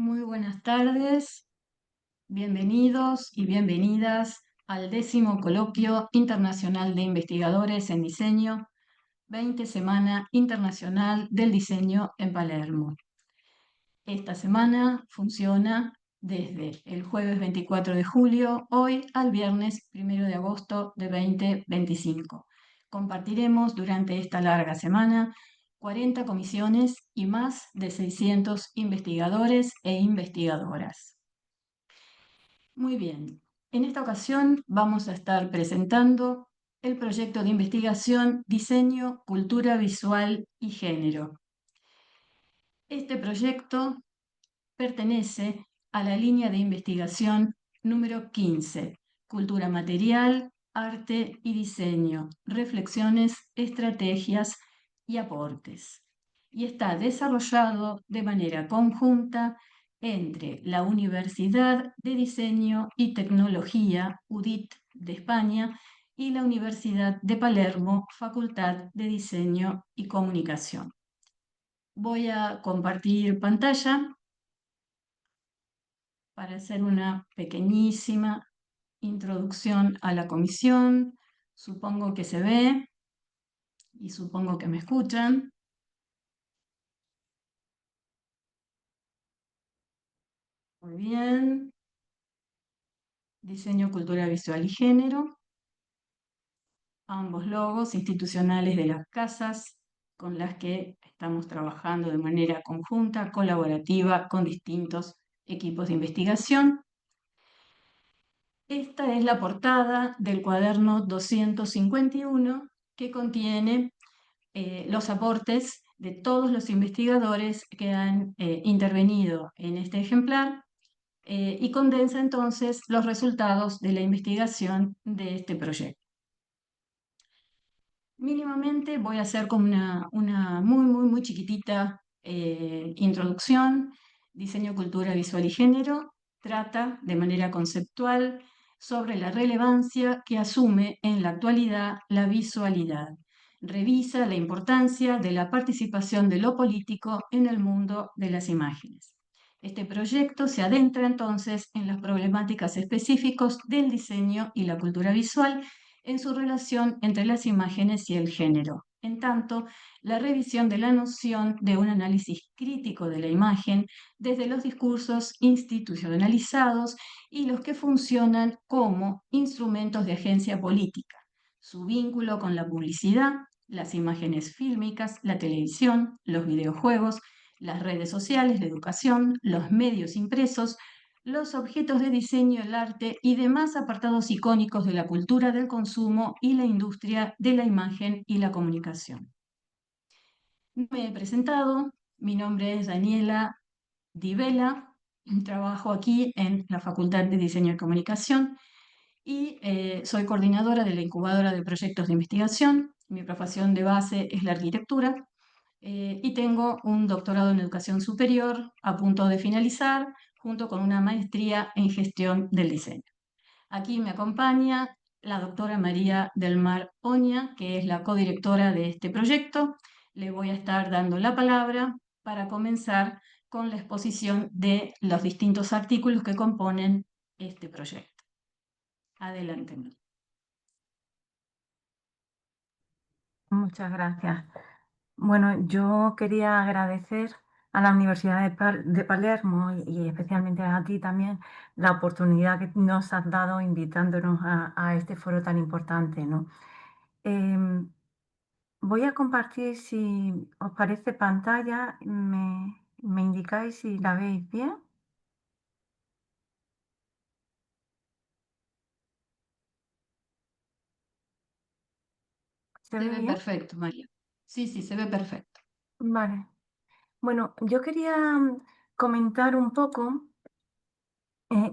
Muy buenas tardes, bienvenidos y bienvenidas al 10º Coloquio Internacional de Investigadores en Diseño, 20 Semana Internacional del Diseño en Palermo. Esta semana funciona desde el jueves 24 de julio, hoy, al viernes 1 de agosto de 2025. Compartiremos durante esta larga semana 40 comisiones y más de 600 investigadores e investigadoras. Muy bien, en esta ocasión vamos a estar presentando el proyecto de investigación Diseño, Cultura Visual y Género. Este proyecto pertenece a la línea de investigación número 15, Cultura Material, Arte y Diseño, Reflexiones, Estrategias y Aportes. Y está desarrollado de manera conjunta entre la Universidad de Diseño y Tecnología, UDIT, de España, y la Universidad de Palermo, Facultad de Diseño y Comunicación. Voy a compartir pantalla para hacer una pequeñísima introducción a la comisión. Supongo que se ve y supongo que me escuchan. Muy bien. Diseño, cultura visual y género. Ambos logos institucionales de las casas con las que estamos trabajando de manera conjunta, colaborativa, con distintos equipos de investigación. Esta es la portada del cuaderno 251 que contiene los aportes de todos los investigadores que han intervenido en este ejemplar y condensa entonces los resultados de la investigación de este proyecto. Mínimamente voy a hacer como una muy chiquitita introducción. Diseño, cultura visual y género trata de manera conceptual sobre la relevancia que asume en la actualidad la visualidad. Revisa la importancia de la participación de lo político en el mundo de las imágenes. Este proyecto se adentra entonces en las problemáticas específicas del diseño y la cultura visual en su relación entre las imágenes y el género. En tanto, la revisión de la noción de un análisis crítico de la imagen desde los discursos institucionalizados y los que funcionan como instrumentos de agencia política, su vínculo con la publicidad, las imágenes fílmicas, la televisión, los videojuegos, las redes sociales, la educación, los medios impresos, los objetos de diseño, el arte y demás apartados icónicos de la cultura del consumo y la industria de la imagen y la comunicación. Me he presentado, mi nombre es Daniela Di Vela, trabajo aquí en la Facultad de Diseño y Comunicación y soy coordinadora de la incubadora de proyectos de investigación. Mi profesión de base es la arquitectura y tengo un doctorado en educación superior a punto de finalizar, junto con una maestría en gestión del diseño. Aquí me acompaña la doctora María del Mar Oña, que es la codirectora de este proyecto. Le voy a estar dando la palabra para comenzar con la exposición de los distintos artículos que componen este proyecto. Adelante. Muchas gracias. Bueno, yo quería agradecer a la Universidad de Palermo y especialmente a ti también la oportunidad que nos has dado invitándonos a este foro tan importante, ¿no? Voy a compartir, si os parece, pantalla. ¿Me indicáis si la veis bien? ¿Se Se ve ve bien? perfecto, María. Sí, sí, se ve perfecto. Vale. Bueno, yo quería comentar un poco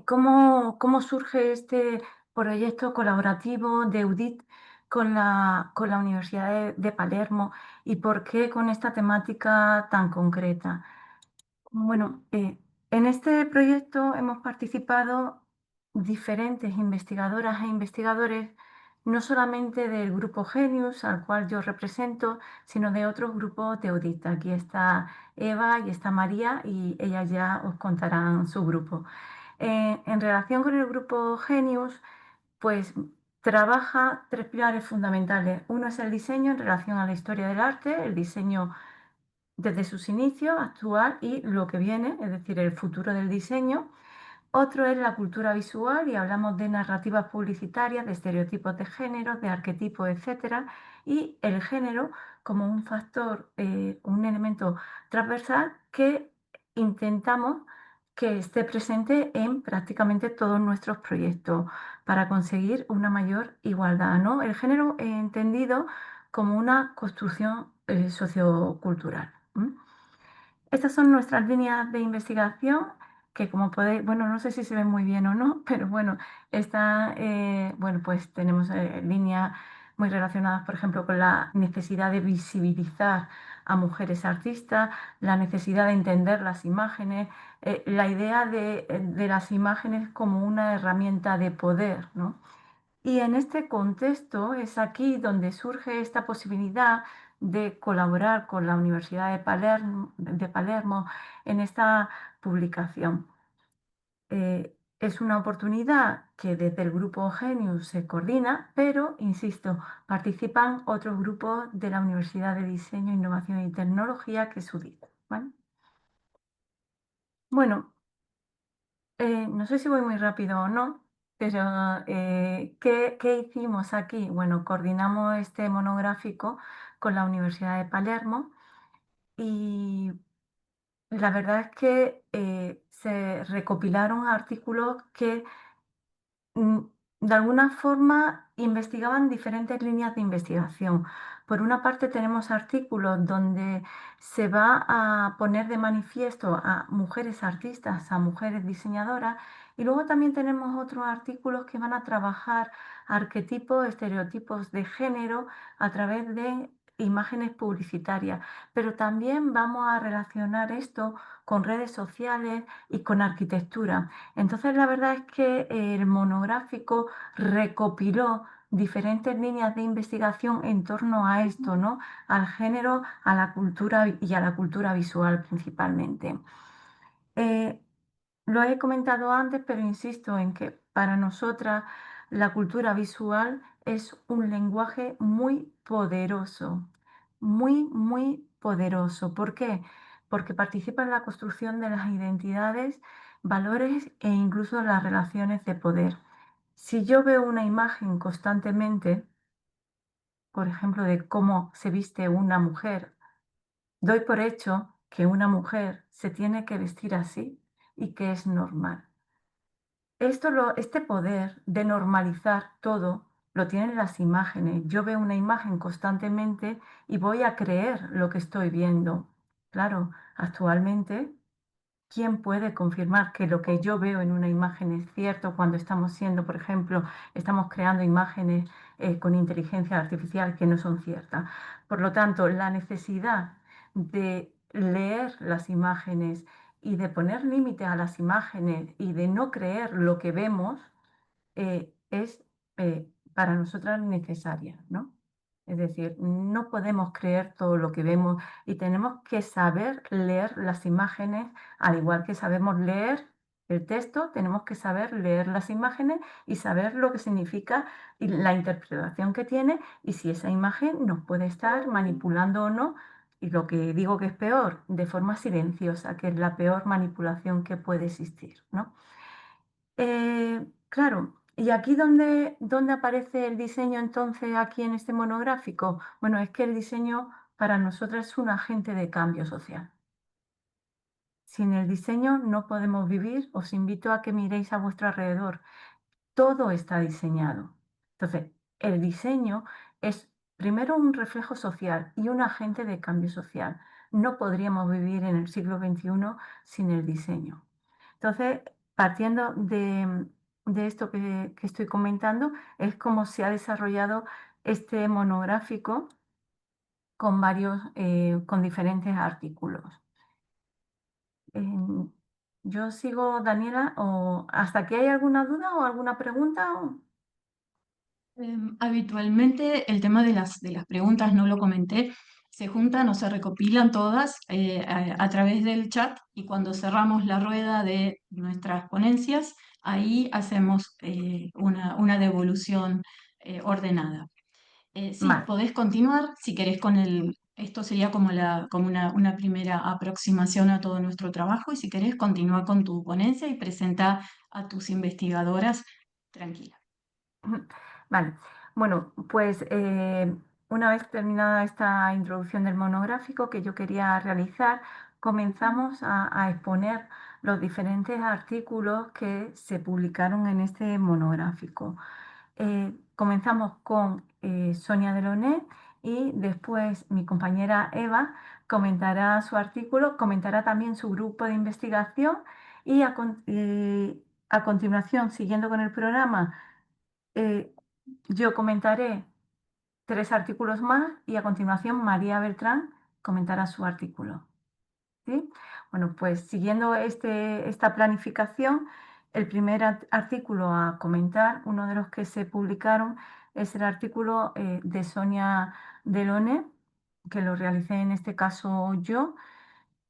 cómo surge este proyecto colaborativo de UDIT con la Universidad de Palermo y por qué con esta temática tan concreta. Bueno, en este proyecto hemos participado diferentes investigadoras e investigadores no solamente del grupo Genius, al cual yo represento, sino de otros grupos de Audit. Aquí está Eva y está María y ellas ya os contarán su grupo. En relación con el grupo Genius, pues trabaja tres pilares fundamentales. Uno es el diseño en relación a la historia del arte, el diseño desde sus inicios, actual y lo que viene, es decir, el futuro del diseño. Otro es la cultura visual y hablamos de narrativas publicitarias, de estereotipos de género, de arquetipos, etcétera, y el género como un factor, un elemento transversal que intentamos que esté presente en prácticamente todos nuestros proyectos para conseguir una mayor igualdad, ¿no? El género entendido como una construcción sociocultural. Estas son nuestras líneas de investigación que como podéis, bueno, no sé si se ven muy bien o no, pero bueno, bueno, pues tenemos líneas muy relacionadas, por ejemplo, con la necesidad de visibilizar a mujeres artistas, la necesidad de entender las imágenes, la idea de las imágenes como una herramienta de poder, ¿no? Y en este contexto es aquí donde surge esta posibilidad de colaborar con la Universidad de Palermo en esta publicación. Es una oportunidad que desde el grupo Genius se coordina, pero, insisto, participan otros grupos de la Universidad de Diseño, Innovación y Tecnología, que es UDIT, ¿vale? Bueno, no sé si voy muy rápido o no, pero ¿qué hicimos aquí? Bueno, coordinamos este monográfico con la Universidad de Palermo y la verdad es que se recopilaron artículos que Mm, de alguna forma investigaban diferentes líneas de investigación. Por una parte tenemos artículos donde se va a poner de manifiesto a mujeres artistas, a mujeres diseñadoras, y luego también tenemos otros artículos que van a trabajar arquetipos, estereotipos de género a través de imágenes publicitarias. Pero también vamos a relacionar esto con redes sociales y con arquitectura. Entonces, la verdad es que el monográfico recopiló diferentes líneas de investigación en torno a esto, ¿no? Al género, a la cultura y a la cultura visual principalmente. Eh, lo he comentado antes, pero insisto en que para nosotras la cultura visual es un lenguaje muy poderoso, muy, muy poderoso. ¿Por qué? Porque participa en la construcción de las identidades, valores e incluso las relaciones de poder. Si yo veo una imagen constantemente, por ejemplo, de cómo se viste una mujer, doy por hecho que una mujer se tiene que vestir así y que es normal. Este poder de normalizar todo lo tienen las imágenes. Yo veo una imagen constantemente y voy a creer lo que estoy viendo. Claro, actualmente, ¿quién puede confirmar que lo que yo veo en una imagen es cierto cuando estamos siendo, por ejemplo, estamos creando imágenes con inteligencia artificial que no son ciertas? Por lo tanto, la necesidad de leer las imágenes y de poner límite a las imágenes y de no creer lo que vemos es para nosotras necesaria, ¿no? Es decir, no podemos creer todo lo que vemos y tenemos que saber leer las imágenes, al igual que sabemos leer el texto, tenemos que saber leer las imágenes y saber lo que significa y la interpretación que tiene y si esa imagen nos puede estar manipulando o no. Y lo que digo que es peor, de forma silenciosa, que es la peor manipulación que puede existir, ¿no? Claro, ¿y aquí dónde aparece el diseño entonces aquí en este monográfico? Bueno, es que el diseño para nosotros es un agente de cambio social. Sin el diseño no podemos vivir. Os invito a que miréis a vuestro alrededor. Todo está diseñado. Entonces, el diseño es primero un reflejo social y un agente de cambio social. No podríamos vivir en el siglo XXI sin el diseño. Entonces, partiendo de esto que estoy comentando, es como se ha desarrollado este monográfico con diferentes artículos. Em, yo sigo, Daniela, o hasta aquí hay alguna duda o alguna pregunta. Habitualmente el tema de las preguntas, no lo comenté, se juntan o se recopilan todas a través del chat y cuando cerramos la rueda de nuestras ponencias, ahí hacemos una devolución ordenada. Sí, Vale. podés continuar si querés con esto sería como, como una primera aproximación a todo nuestro trabajo y si querés continúa con tu ponencia y presenta a tus investigadoras tranquila. Ujú. Vale. Bueno, pues una vez terminada esta introducción del monográfico que yo quería realizar, comenzamos a exponer los diferentes artículos que se publicaron en este monográfico. Comenzamos con Sonia Delaunay y después mi compañera Eva comentará su artículo, comentará también su grupo de investigación y a continuación, siguiendo con el programa, eh, yo comentaré 3 artículos más y a continuación María Beltrán comentará su artículo. ¿Sí? Bueno, pues siguiendo esta planificación, el primer artículo a comentar, uno de los que se publicaron, es el artículo de Sonia Delaunay, que lo realicé en este caso yo,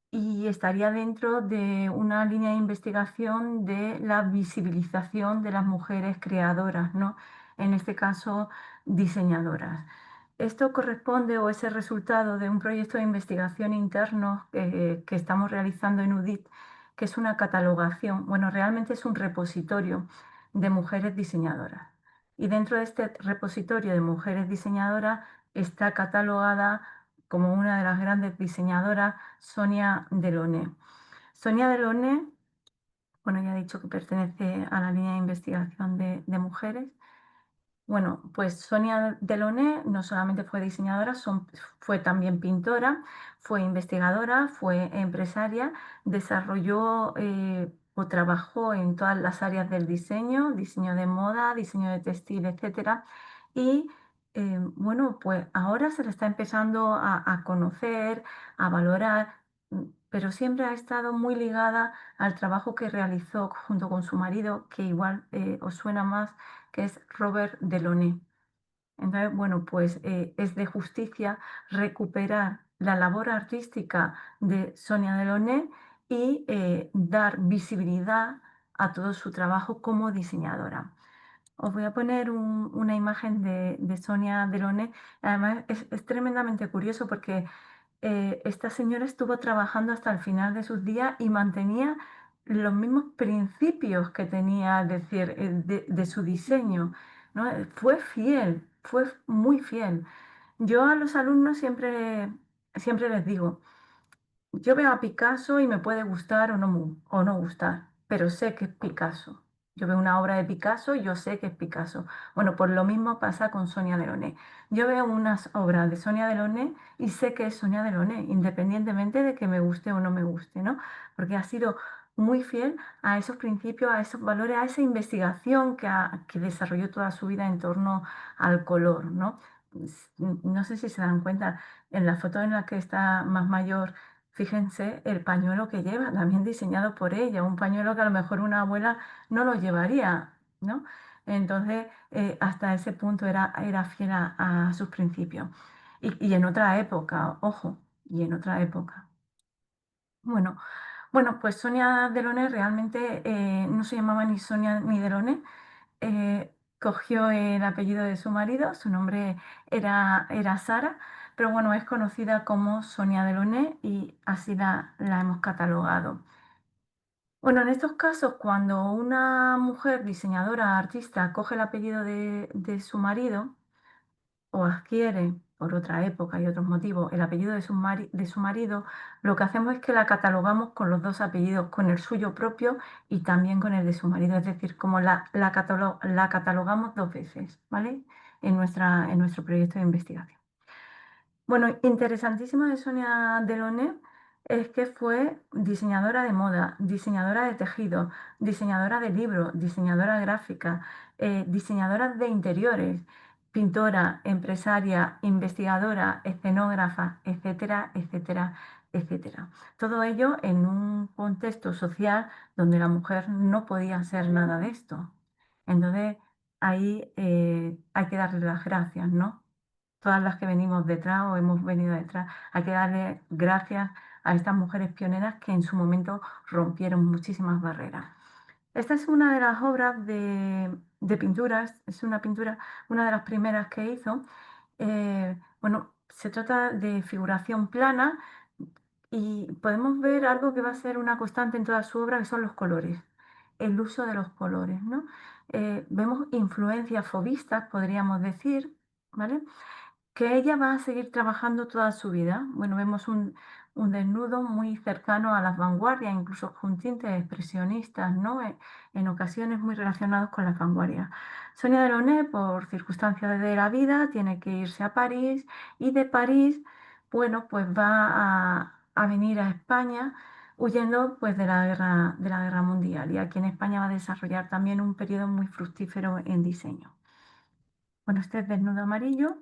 y estaría dentro de una línea de investigación de la visibilización de las mujeres creadoras, ¿no? En este caso, diseñadoras. Esto corresponde o es el resultado de un proyecto de investigación interno que estamos realizando en UDIT, que es una catalogación, bueno, realmente es un repositorio de mujeres diseñadoras. Y dentro de este repositorio de mujeres diseñadoras está catalogada como una de las grandes diseñadoras Sonia Delaunay. Sonia Delaunay, bueno, ya he dicho que pertenece a la línea de investigación de mujeres. Bueno, pues Sonia Delaunay no solamente fue diseñadora, fue también pintora, fue investigadora, fue empresaria, desarrolló o trabajó en todas las áreas del diseño, diseño de moda, diseño de textil, etcétera. Y bueno, pues ahora se le está empezando a conocer, a valorar, pero siempre ha estado muy ligada al trabajo que realizó junto con su marido, que igual os suena más, que es Robert Delaunay. Entonces, bueno, pues es de justicia recuperar la labor artística de Sonia Delaunay y dar visibilidad a todo su trabajo como diseñadora. Os voy a poner una imagen de Sonia Delaunay. Además, es tremendamente curioso porque esta señora estuvo trabajando hasta el final de sus días y mantenía los mismos principios que tenía, es decir, de su diseño, ¿no? Fue fiel, fue muy fiel. Yo a los alumnos siempre les digo, yo veo a Picasso y me puede gustar o no gustar, pero sé que es Picasso. Yo veo una obra de Picasso y yo sé que es Picasso. Bueno, pues lo mismo pasa con Sonia Delaunay. Yo veo unas obras de Sonia Delaunay y sé que es Sonia Delaunay, independientemente de que me guste o no me guste, ¿no? Porque ha sido muy fiel a esos principios, a esos valores, a esa investigación que desarrolló toda su vida en torno al color, ¿no? No sé si se dan cuenta, en la foto en la que está más mayor, fíjense el pañuelo que lleva, también diseñado por ella, un pañuelo que a lo mejor una abuela no lo llevaría, ¿no? Entonces, hasta ese punto era fiel a sus principios. Y en otra época, ojo, y en otra época. Bueno, pues Sonia Delaunay realmente no se llamaba ni Sonia ni Delaunay, cogió el apellido de su marido, su nombre era Sara, pero bueno, es conocida como Sonia Delaunay y así la hemos catalogado. Bueno, en estos casos, cuando una mujer diseñadora, artista, coge el apellido de su marido, o adquiere por otra época y otros motivos el apellido de su marido, lo que hacemos es que la catalogamos con los dos apellidos, con el suyo propio y también con el de su marido, es decir, como la catalogamos 2 veces, ¿vale? En nuestro proyecto de investigación. Bueno, interesantísimo de Sonia Delaunay es que fue diseñadora de moda, diseñadora de tejido, diseñadora de libros, diseñadora gráfica, diseñadora de interiores, pintora, empresaria, investigadora, escenógrafa, etcétera, etcétera, etcétera. Todo ello en un contexto social donde la mujer no podía ser nada de esto. Entonces, ahí hay que darle las gracias, ¿no? Todas las que venimos detrás o hemos venido detrás, hay que darle gracias a estas mujeres pioneras que en su momento rompieron muchísimas barreras. Esta es una de las obras de pinturas, es una pintura, una de las primeras que hizo. Bueno, se trata de figuración plana y podemos ver algo que va a ser una constante en toda su obra, que son los colores, el uso de los colores, ¿no? Vemos influencias fauvistas, podríamos decir, ¿vale? Que ella va a seguir trabajando toda su vida. Bueno, vemos un desnudo muy cercano a las vanguardias, incluso con tintes expresionistas, ¿no? En ocasiones muy relacionados con las vanguardias. Sonia Delaunay, por circunstancias de la vida, tiene que irse a París y de París, bueno, pues va a venir a España huyendo pues de la guerra mundial y aquí en España va a desarrollar también un periodo muy fructífero en diseño. Bueno, este es desnudo amarillo.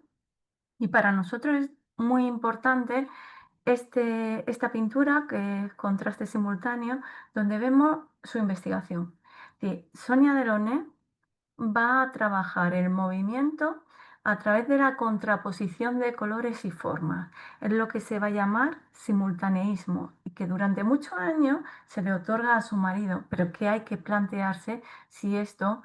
Y para nosotros es muy importante esta pintura, que es contraste simultáneo, donde vemos su investigación. Sonia Delaunay va a trabajar el movimiento a través de la contraposición de colores y formas. Es lo que se va a llamar simultaneísmo y que durante muchos años se le otorga a su marido, pero que hay que plantearse si esto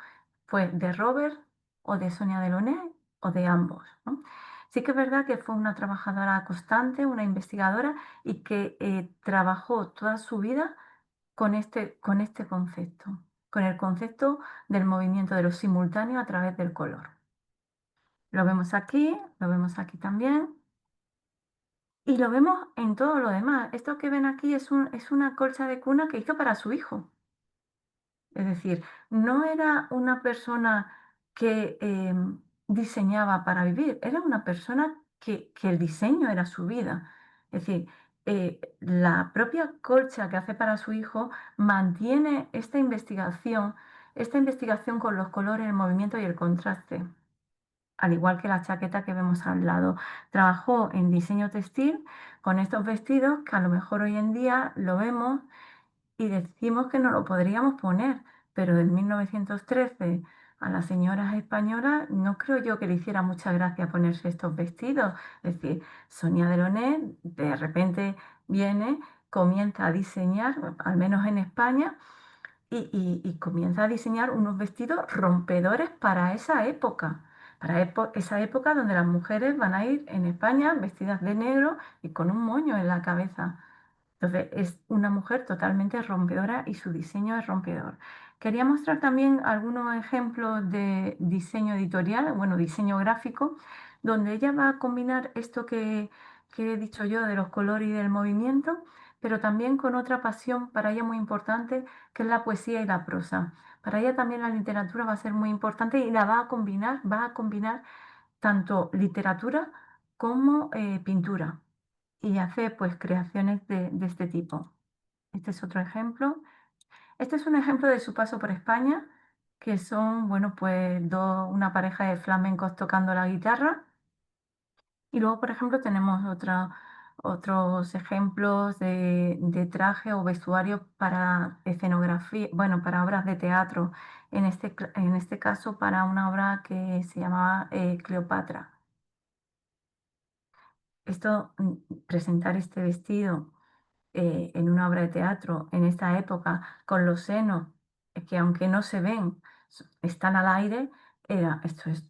fue de Robert o de Sonia Delaunay o de ambos, ¿no? Sí que es verdad que fue una trabajadora constante, una investigadora y que trabajó toda su vida con este concepto, con el concepto del movimiento de lo simultáneo a través del color. Lo vemos aquí también y lo vemos en todo lo demás. Esto que ven aquí es una colcha de cuna que hizo para su hijo. Es decir, no era una persona que diseñaba para vivir, era una persona que el diseño era su vida. Es decir, la propia colcha que hace para su hijo mantiene esta investigación con los colores, el movimiento y el contraste. Al igual que la chaqueta que vemos al lado. Trabajó en diseño textil con estos vestidos que a lo mejor hoy en día lo vemos y decimos que no lo podríamos poner, pero en 1913 a las señoras españolas no creo yo que le hiciera mucha gracia ponerse estos vestidos. Es decir, Sonia Delaunay de repente viene, comienza a diseñar, al menos en España, y comienza a diseñar unos vestidos rompedores para esa época. Esa época donde las mujeres van a ir en España vestidas de negro y con un moño en la cabeza. Entonces, es una mujer totalmente rompedora y su diseño es rompedor. Quería mostrar también algunos ejemplos de diseño editorial, bueno, diseño gráfico, donde ella va a combinar esto que he dicho yo de los colores y del movimiento, pero también con otra pasión para ella muy importante, que es la poesía y la prosa. Para ella también la literatura va a ser muy importante y la va a combinar tanto literatura como pintura y hace pues creaciones de este tipo. Este es otro ejemplo. Este es un ejemplo de su paso por España, que son, bueno, pues una pareja de flamencos tocando la guitarra. Y luego, por ejemplo, tenemos otros ejemplos de traje o vestuario para escenografía, bueno, para obras de teatro. En este caso, para una obra que se llamaba Cleopatra. Presentar este vestido en una obra de teatro en esta época, con los senos que aunque no se ven, están al aire, esto es,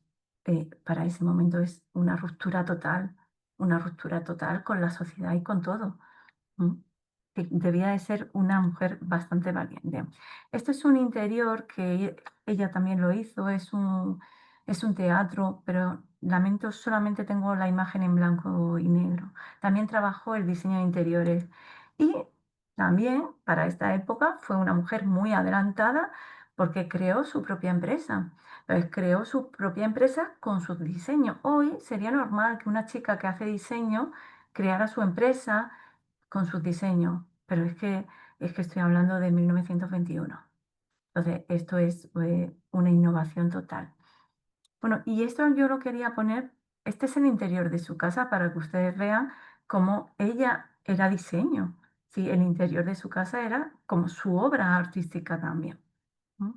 para ese momento es una ruptura total con la sociedad y con todo. ¿M? Debía de ser una mujer bastante valiente. Esto es un interior que ella también lo hizo, es un teatro, pero lamento, solamente tengo la imagen en blanco y negro. También trabajó el diseño de interiores y también para esta época fue una mujer muy adelantada porque creó su propia empresa. Entonces, creó su propia empresa con sus diseños. Hoy sería normal que una chica que hace diseño creara su empresa con sus diseños, pero es que estoy hablando de 1921. Entonces, esto es una innovación total. Bueno, y esto yo lo quería poner, este es el interior de su casa para que ustedes vean cómo ella era diseño. Sí, el interior de su casa era como su obra artística también. ¿M?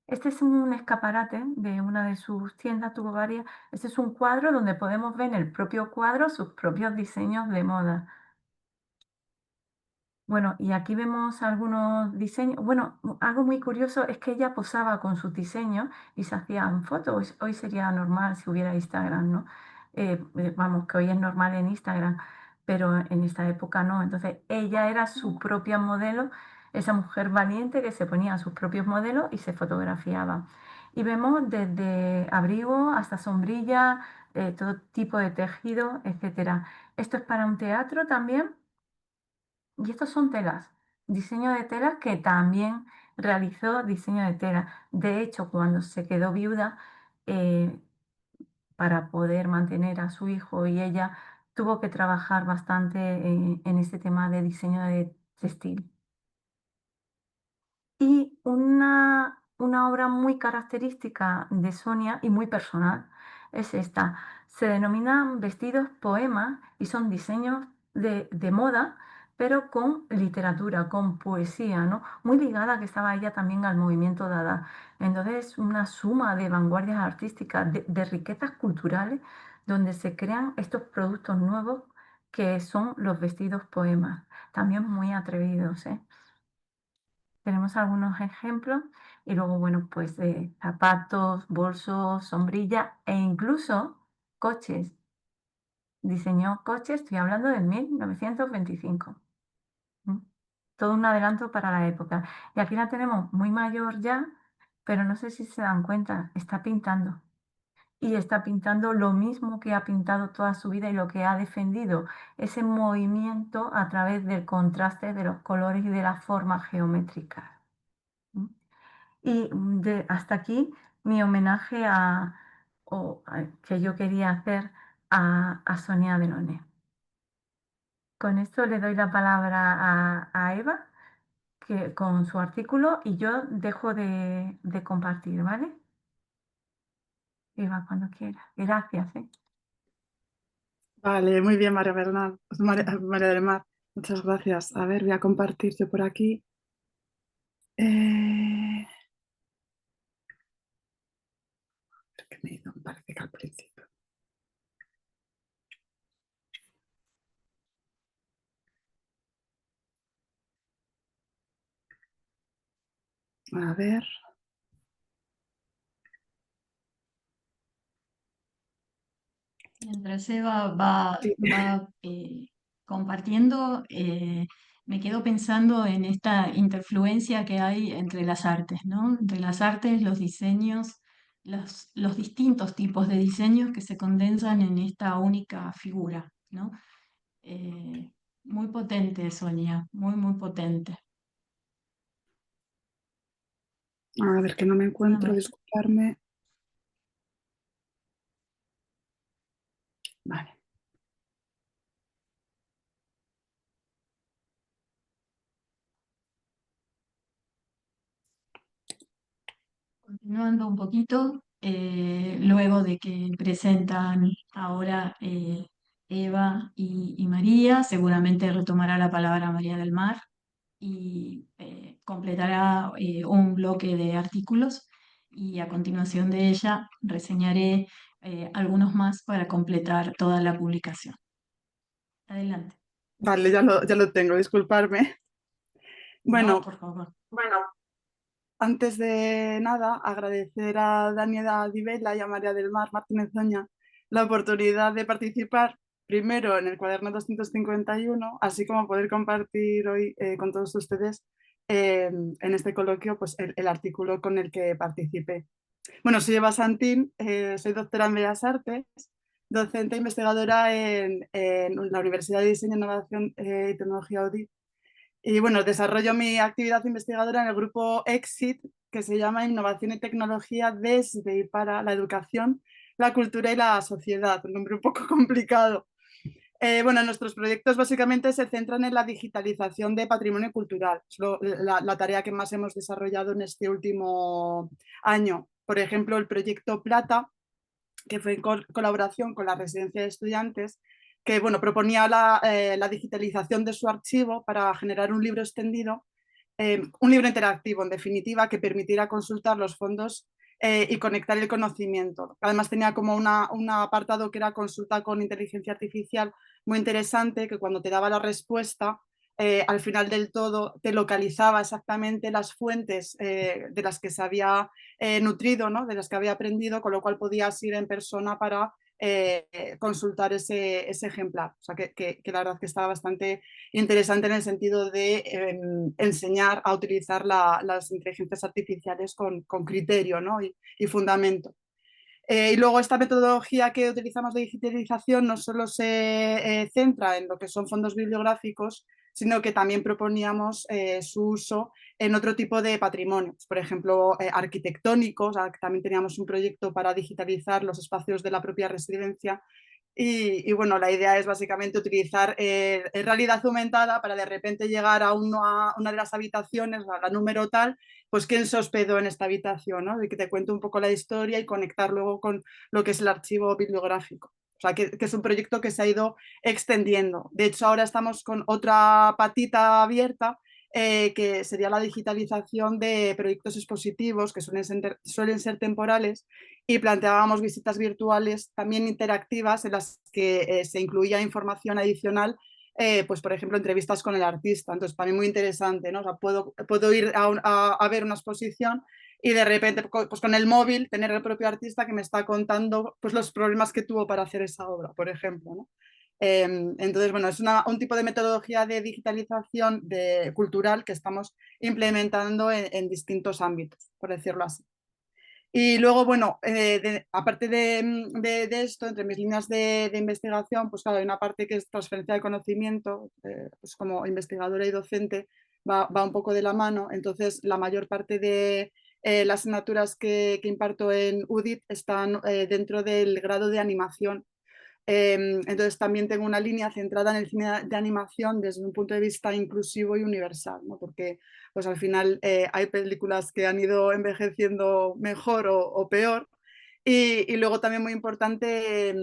Este es un escaparate de una de sus tiendas, tuvo varias. Este es un cuadro donde podemos ver en el propio cuadro sus propios diseños de moda. Bueno, y aquí vemos algunos diseños. Bueno, algo muy curioso es que ella posaba con sus diseños y se hacían fotos. Hoy sería normal si hubiera Instagram, ¿no? Vamos, que hoy es normal en Instagram, pero en esta época no. Entonces, ella era su propia modelo, esa mujer valiente que se ponía sus propios modelos y se fotografiaba. Y vemos desde abrigo hasta sombrilla, todo tipo de tejido, etcétera. Esto es para un teatro también. Y estos son telas, diseño de telas que también realizó diseño de tela. De hecho, cuando se quedó viuda, eh, para poder mantener a su hijo y ella, tuvo que trabajar bastante en este tema de diseño de textil. Y una obra muy característica de Sonia y muy personal es esta. Se denominan vestidos poemas y son diseños de moda, pero con literatura, con poesía, ¿no? Muy ligada que estaba ella también al movimiento Dada. Entonces, una suma de vanguardias artísticas, de riquezas culturales, donde se crean estos productos nuevos que son los vestidos poemas. También muy atrevidos, ¿eh? Tenemos algunos ejemplos y luego, bueno, pues zapatos, bolsos, sombrilla e incluso coches. Diseñó coches, estoy hablando de 1925. ¿M? Todo un adelanto para la época. Y aquí la tenemos muy mayor ya, pero no sé si se dan cuenta, está pintando. Y está pintando lo mismo que ha pintado toda su vida y lo que ha defendido, ese movimiento a través del contraste de los colores y de las formas geométricas. ¿M? Y hasta aquí mi homenaje que yo quería hacer a Sonia Delaunay. Con esto le doy la palabra a Eva con su artículo y yo dejo de compartir, ¿vale? Eva, cuando quiera. Gracias, ¿eh? Vale, muy bien, María del Mar. Muchas gracias. A ver, voy a compartir yo por aquí. ¿Qué me hizo? Me parece que al principio. A ver. Mientras Eva va compartiendo, me quedo pensando en esta interfluencia que hay entre las artes, ¿no? Entre las artes, los diseños, los distintos tipos de diseños que se condensan en esta única figura, ¿no? Eh, Muy potente, Sonia, muy, muy potente. A ver, que no me encuentro, Dígame. disculparme. Vale. Continuando un poquito, luego de que presentan ahora Eva y María, seguramente retomará la palabra María del Mar y completará un bloque de artículos y a continuación de ella reseñaré algunos más para completar toda la publicación. Adelante. Vale, ya lo tengo, disculparme. No, Bueno, por favor. antes de nada, agradecer a Daniela Di Vella y a María del Mar Martínez Oña la oportunidad de participar primero en el cuaderno 251, así como poder compartir hoy con todos ustedes en este coloquio pues, el artículo con el que participé. Bueno, soy Eva Santín, soy doctora en Bellas Artes, docente e investigadora en la Universidad de Diseño, Innovación y Tecnología UDI. Y bueno, desarrollo mi actividad investigadora en el grupo EXIT, que se llama Innovación y Tecnología desde y para la educación, la cultura y la sociedad. Un nombre un poco complicado. Bueno, nuestros proyectos básicamente se centran en la digitalización de patrimonio cultural. Es la tarea que más hemos desarrollado en este último año. Por ejemplo, el proyecto Plata, que fue en colaboración con la Residencia de Estudiantes, que bueno, proponía la digitalización de su archivo para generar un libro extendido un libro interactivo, en definitiva, que permitiera consultar los fondos y conectar el conocimiento. Además tenía como un apartado que era consulta con inteligencia artificial muy interesante, que cuando te daba la respuesta, al final del todo te localizaba exactamente las fuentes de las que se había nutrido, ¿no? De las que había aprendido, con lo cual podías ir en persona para consultar ese ejemplar. O sea, que la verdad que estaba bastante interesante en el sentido de enseñar a utilizar las inteligencias artificiales con criterio, ¿no? y fundamento. Y luego esta metodología que utilizamos de digitalización no solo se centra en lo que son fondos bibliográficos, sino que también proponíamos su uso en otro tipo de patrimonios, por ejemplo, arquitectónicos. También teníamos un proyecto para digitalizar los espacios de la propia residencia. Y bueno, la idea es básicamente utilizar realidad aumentada para de repente llegar a una de las habitaciones, a la número tal, pues quién se hospedó en esta habitación, ¿no? De que te cuente un poco la historia y conectar luego con lo que es el archivo bibliográfico. O sea, que es un proyecto que se ha ido extendiendo. De hecho, ahora estamos con otra patita abierta, que sería la digitalización de proyectos expositivos que suelen ser temporales, y planteábamos visitas virtuales también interactivas en las que se incluía información adicional, pues por ejemplo entrevistas con el artista. Entonces para mí muy interesante, ¿no? O sea, puedo ir a ver una exposición y de repente pues con el móvil tener el propio artista que me está contando pues los problemas que tuvo para hacer esa obra, por ejemplo, ¿no? Entonces, bueno, es un tipo de metodología de digitalización cultural que estamos implementando en distintos ámbitos, por decirlo así. Y luego, bueno, aparte de esto, entre mis líneas de investigación, pues claro, hay una parte que es transferencia de conocimiento, pues como investigadora y docente va un poco de la mano. Entonces, la mayor parte de las asignaturas que imparto en UDIT están dentro del grado de animación. Entonces también tengo una línea centrada en el cine de animación desde un punto de vista inclusivo y universal, ¿no? Porque pues al final hay películas que han ido envejeciendo mejor o peor, y luego también muy importante,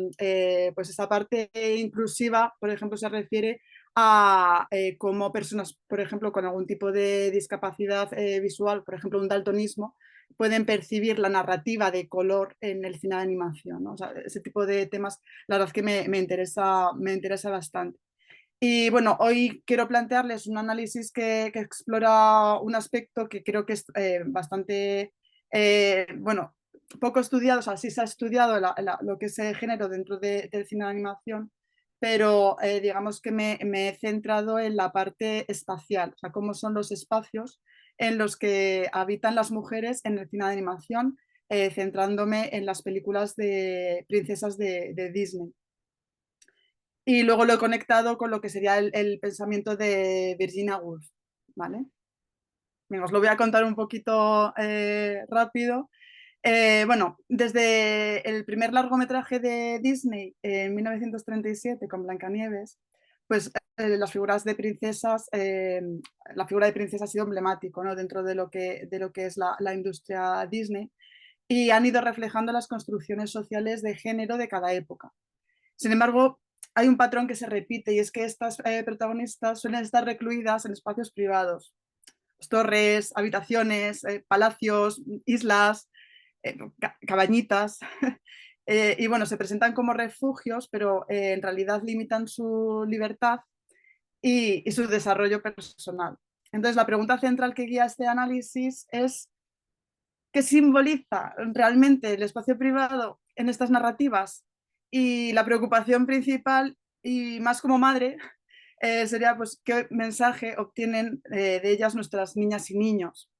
pues esa parte inclusiva, por ejemplo, se refiere a cómo personas, por ejemplo, con algún tipo de discapacidad visual, por ejemplo, un daltonismo, pueden percibir la narrativa de color en el cine de animación, ¿no? O sea, ese tipo de temas, la verdad es que me interesa bastante. Y bueno, hoy quiero plantearles un análisis que explora un aspecto que creo que es bastante, bueno, poco estudiado. O sea, sí se ha estudiado lo que es el género dentro del cine de animación, pero digamos que me he centrado en la parte espacial, o sea, cómo son los espacios en los que habitan las mujeres en el cine de animación, centrándome en las películas de princesas de Disney. Y luego lo he conectado con lo que sería el pensamiento de Virginia Woolf, ¿vale? Venga, os lo voy a contar un poquito rápido. Bueno, desde el primer largometraje de Disney en 1937 con Blancanieves, pues las figuras de princesas, la figura de princesa ha sido emblemático, ¿no? Dentro de lo que es la industria Disney, y han ido reflejando las construcciones sociales de género de cada época. Sin embargo, hay un patrón que se repite, y es que estas protagonistas suelen estar recluidas en espacios privados, torres, habitaciones, palacios, islas, cabañitas. Y bueno, se presentan como refugios, pero en realidad limitan su libertad y su desarrollo personal. Entonces, la pregunta central que guía este análisis es: ¿qué simboliza realmente el espacio privado en estas narrativas? Y la preocupación principal, y más como madre, sería pues qué mensaje obtienen de ellas nuestras niñas y niños.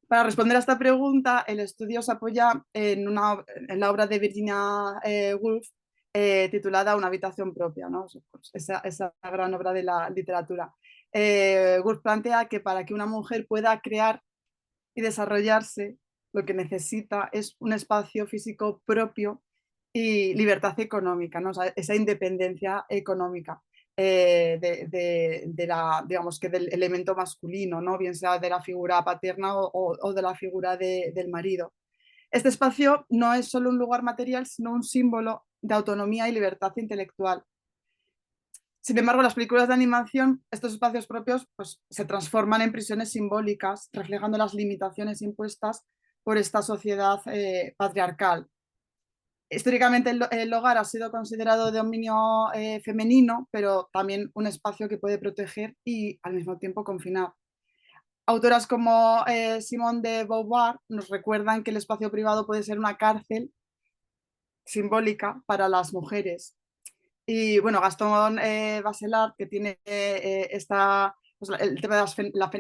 Para responder a esta pregunta, el estudio se apoya en la obra de Virginia Woolf, titulada Una habitación propia, ¿no? Pues esa gran obra de la literatura. Woolf plantea que para que una mujer pueda crear y desarrollarse, lo que necesita es un espacio físico propio y libertad económica, ¿no? O sea, esa independencia económica digamos que del elemento masculino, ¿no? Bien sea de la figura paterna o de la figura del marido. Este espacio no es solo un lugar material, sino un símbolo de autonomía y libertad intelectual. Sin embargo, las películas de animación, estos espacios propios, pues, se transforman en prisiones simbólicas, reflejando las limitaciones impuestas por esta sociedad patriarcal. Históricamente el hogar ha sido considerado de dominio femenino, pero también un espacio que puede proteger y al mismo tiempo confinar. Autoras como Simone de Beauvoir nos recuerdan que el espacio privado puede ser una cárcel simbólica para las mujeres. Y bueno, Gastón Bachelard, que tiene pues, el tema de la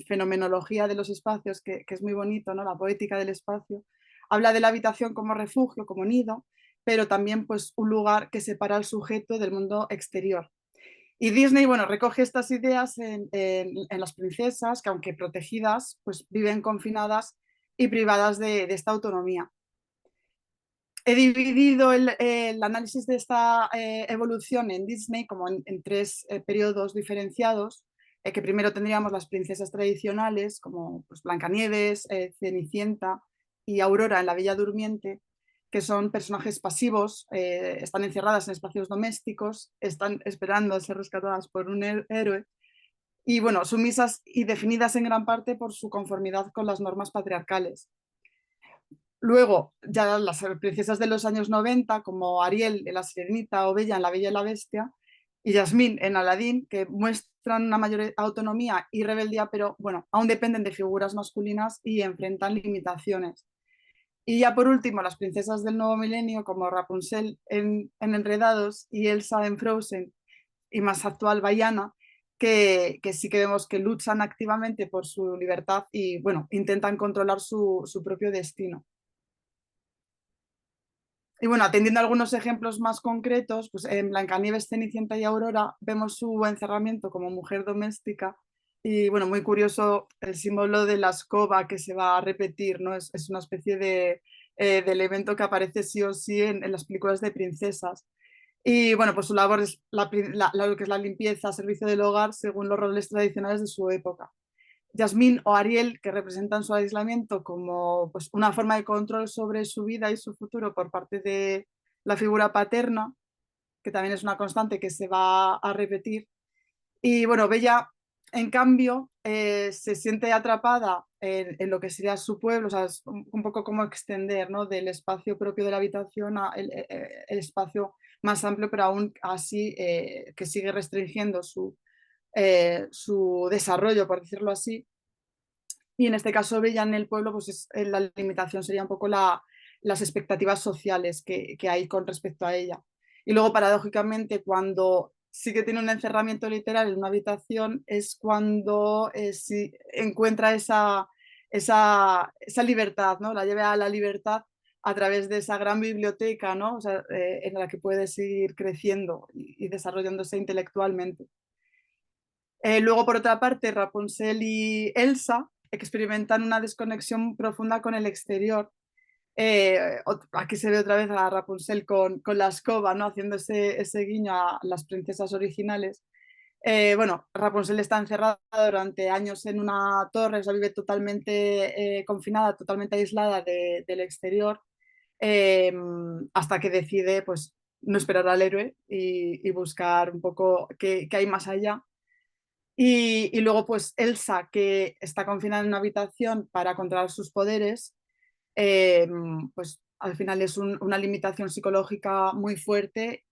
fenomenología de los espacios, que es muy bonito, ¿no? La poética del espacio, habla de la habitación como refugio, como nido, pero también pues, un lugar que separa al sujeto del mundo exterior. Y Disney, bueno, recoge estas ideas en las princesas, que aunque protegidas, pues viven confinadas y privadas de esta autonomía. He dividido el análisis de esta evolución en Disney como en tres periodos diferenciados, que primero tendríamos las princesas tradicionales como pues, Blancanieves, Cenicienta y Aurora en La Bella Durmiente, que son personajes pasivos, están encerradas en espacios domésticos, están esperando a ser rescatadas por un héroe y bueno, sumisas y definidas en gran parte por su conformidad con las normas patriarcales. Luego, ya las princesas de los años 90, como Ariel en La Sirenita o Bella en La Bella y la Bestia, y Jasmine en Aladdin, que muestran una mayor autonomía y rebeldía, pero bueno, aún dependen de figuras masculinas y enfrentan limitaciones. Y ya por último, las princesas del nuevo milenio, como Rapunzel en Enredados y Elsa en Frozen, y más actual Vaiana, que sí que vemos que luchan activamente por su libertad y bueno, intentan controlar su propio destino. Y bueno, atendiendo a algunos ejemplos más concretos, pues en Blancanieves, Cenicienta y Aurora vemos su encerramiento como mujer doméstica y bueno, muy curioso el símbolo de la escoba que se va a repetir, ¿no? Es una especie de elemento que aparece sí o sí en las películas de princesas. Y bueno, pues su labor es lo que es la limpieza, servicio del hogar, según los roles tradicionales de su época. Jasmine o Ariel, que representan su aislamiento como pues, una forma de control sobre su vida y su futuro por parte de la figura paterna, que también es una constante que se va a repetir. Y bueno, Bella, en cambio, se siente atrapada en lo que sería su pueblo, o sea, es un poco como extender, ¿no? Del espacio propio de la habitación a el espacio más amplio, pero aún así que sigue restringiendo su desarrollo, por decirlo así. Y en este caso, Bella en el pueblo, pues la limitación sería un poco las expectativas sociales que hay con respecto a ella. Y luego, paradójicamente, cuando sí que tiene un encerramiento literal en una habitación, es cuando sí encuentra esa libertad, ¿no? La lleva a la libertad a través de esa gran biblioteca, ¿no? O sea, en la que puede seguir creciendo y desarrollándose intelectualmente. Luego, por otra parte, Rapunzel y Elsa experimentan una desconexión profunda con el exterior. Aquí se ve otra vez a Rapunzel con la escoba, ¿no? Haciendo ese guiño a las princesas originales. Bueno, Rapunzel está encerrada durante años en una torre, o sea, vive totalmente confinada, totalmente aislada del exterior, hasta que decide pues, no esperar al héroe y buscar un poco qué hay más allá. Y luego, pues Elsa, que está confinada en una habitación para controlar sus poderes, pues al final es una limitación psicológica muy fuerte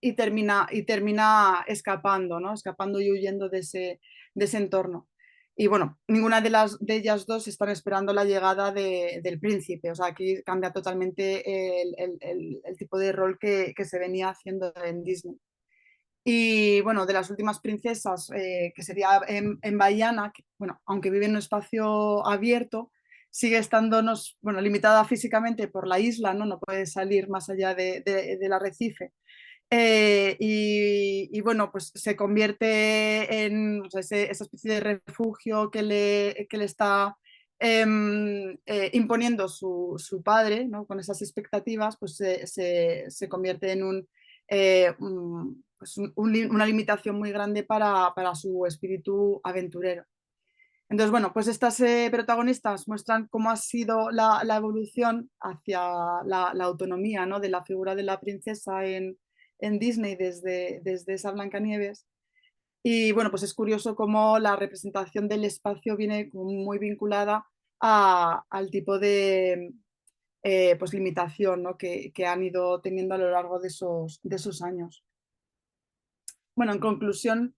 y termina escapando, ¿no? Escapando y huyendo de ese entorno. Y bueno, ninguna de ellas dos están esperando la llegada del príncipe. O sea, aquí cambia totalmente el tipo de rol que se venía haciendo en Disney. Y bueno, de las últimas princesas, que sería en Baiana, que, bueno, aunque vive en un espacio abierto, sigue estando bueno, limitada físicamente por la isla, ¿no? No puede salir más allá del arrecife. Y bueno, pues se convierte en o sea, esa especie de refugio que le está imponiendo su padre, ¿no? Con esas expectativas, pues se convierte en pues una limitación muy grande para su espíritu aventurero. Entonces, bueno, pues estas protagonistas muestran cómo ha sido la evolución hacia la autonomía, ¿no? De la figura de la princesa en Disney desde esa Blancanieves. Y bueno, pues es curioso cómo la representación del espacio viene muy vinculada al tipo de pues limitación, ¿no? que han ido teniendo a lo largo de esos años. Bueno, en conclusión,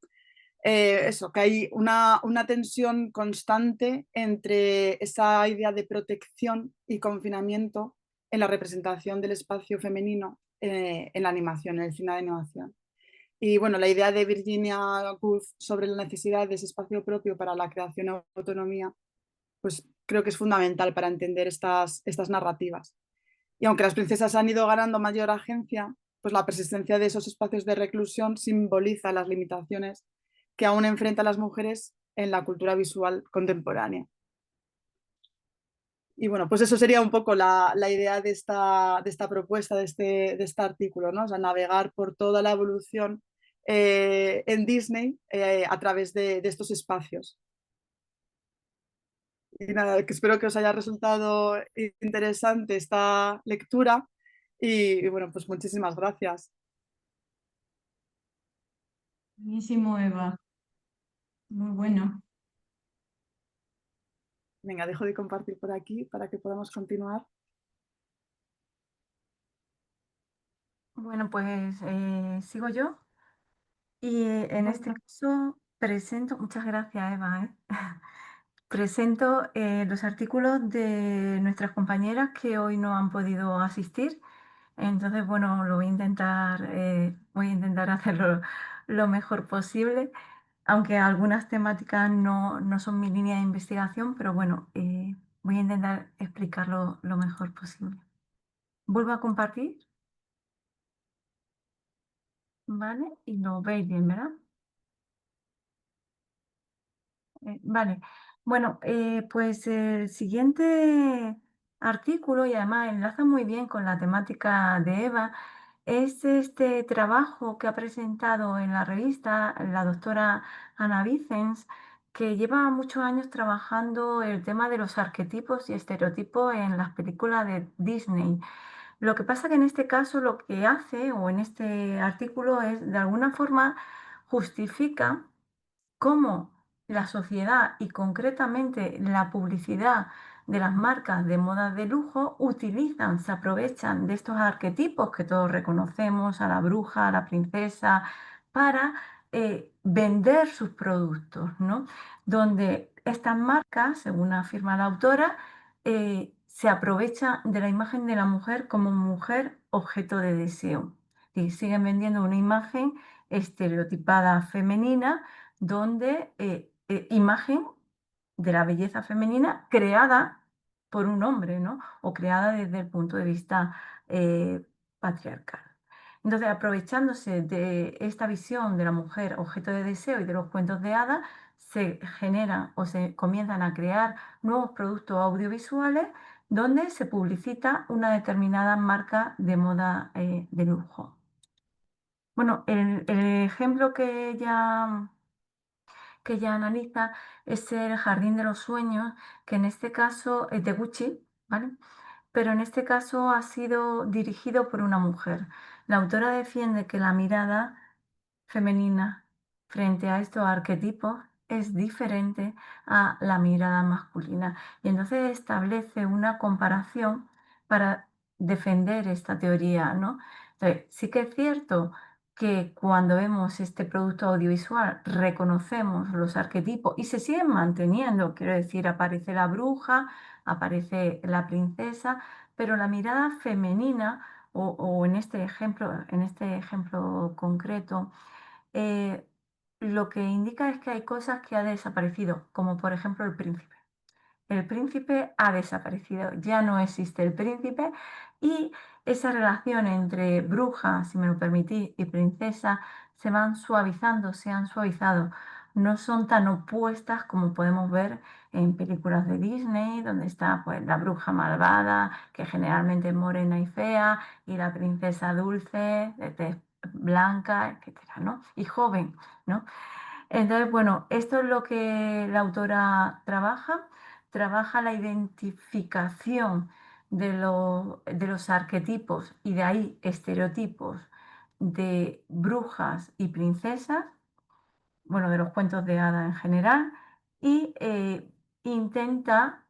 eso, que hay una tensión constante entre esa idea de protección y confinamiento en la representación del espacio femenino en la animación, en el cine de animación. Y bueno, la idea de Virginia Woolf sobre la necesidad de ese espacio propio para la creación y autonomía, pues creo que es fundamental para entender estas narrativas. Y aunque las princesas han ido ganando mayor agencia, pues la persistencia de esos espacios de reclusión simboliza las limitaciones que aún enfrentan las mujeres en la cultura visual contemporánea. Y bueno, pues eso sería un poco la idea de esta propuesta, de este artículo, ¿no? O sea, navegar por toda la evolución en Disney a través de estos espacios. Y nada, que espero que os haya resultado interesante esta lectura y bueno, pues muchísimas gracias. Buenísimo, Eva. Muy bueno. Venga, dejo de compartir por aquí para que podamos continuar. Bueno, pues sigo yo y en este caso presento, muchas gracias Eva, presento los artículos de nuestras compañeras que hoy no han podido asistir. Entonces, bueno, lo voy a intentar hacerlo lo mejor posible, aunque algunas temáticas no son mi línea de investigación, pero bueno, voy a intentar explicarlo lo mejor posible. Vuelvo a compartir, ¿vale? Y lo veis bien, ¿verdad? Vale. Bueno, pues el siguiente artículo, y además enlaza muy bien con la temática de Eva, es este trabajo que ha presentado en la revista la doctora Anna Vicens, que lleva muchos años trabajando el tema de los arquetipos y estereotipos en las películas de Disney. Lo que pasa que en este caso lo que hace, o en este artículo, es de alguna forma justifica cómo la sociedad y concretamente la publicidad de las marcas de moda de lujo utilizan, se aprovechan de estos arquetipos que todos reconocemos, a la bruja, a la princesa, para vender sus productos, ¿no? Donde estas marcas, según afirma la autora, se aprovechan de la imagen de la mujer como mujer objeto de deseo. Y siguen vendiendo una imagen estereotipada femenina donde imagen de la belleza femenina creada por un hombre, ¿no? O creada desde el punto de vista patriarcal. Entonces, aprovechándose de esta visión de la mujer objeto de deseo y de los cuentos de hadas, se generan o se comienzan a crear nuevos productos audiovisuales donde se publicita una determinada marca de moda de lujo. Bueno, el ejemplo que ella analiza es el Jardín de los Sueños, que en este caso es de Gucci, ¿vale? Pero en este caso ha sido dirigido por una mujer. La autora defiende que la mirada femenina frente a estos arquetipos es diferente a la mirada masculina. Y entonces establece una comparación para defender esta teoría, ¿no? Entonces, sí que es cierto que cuando vemos este producto audiovisual reconocemos los arquetipos y se siguen manteniendo, quiero decir, aparece la bruja, aparece la princesa, pero la mirada femenina, o en este ejemplo concreto, lo que indica es que hay cosas que han desaparecido, como por ejemplo el príncipe. El príncipe ha desaparecido, ya no existe el príncipe y esa relación entre bruja, si me lo permitís, y princesa se van suavizando, se han suavizado. No son tan opuestas como podemos ver en películas de Disney, donde está pues, la bruja malvada, que generalmente es morena y fea, y la princesa dulce, de tez blanca, etcétera, ¿no? Y joven, ¿no? Entonces, bueno, esto es lo que la autora trabaja la identificación de los arquetipos y de ahí estereotipos de brujas y princesas, bueno, de los cuentos de hadas en general, y intenta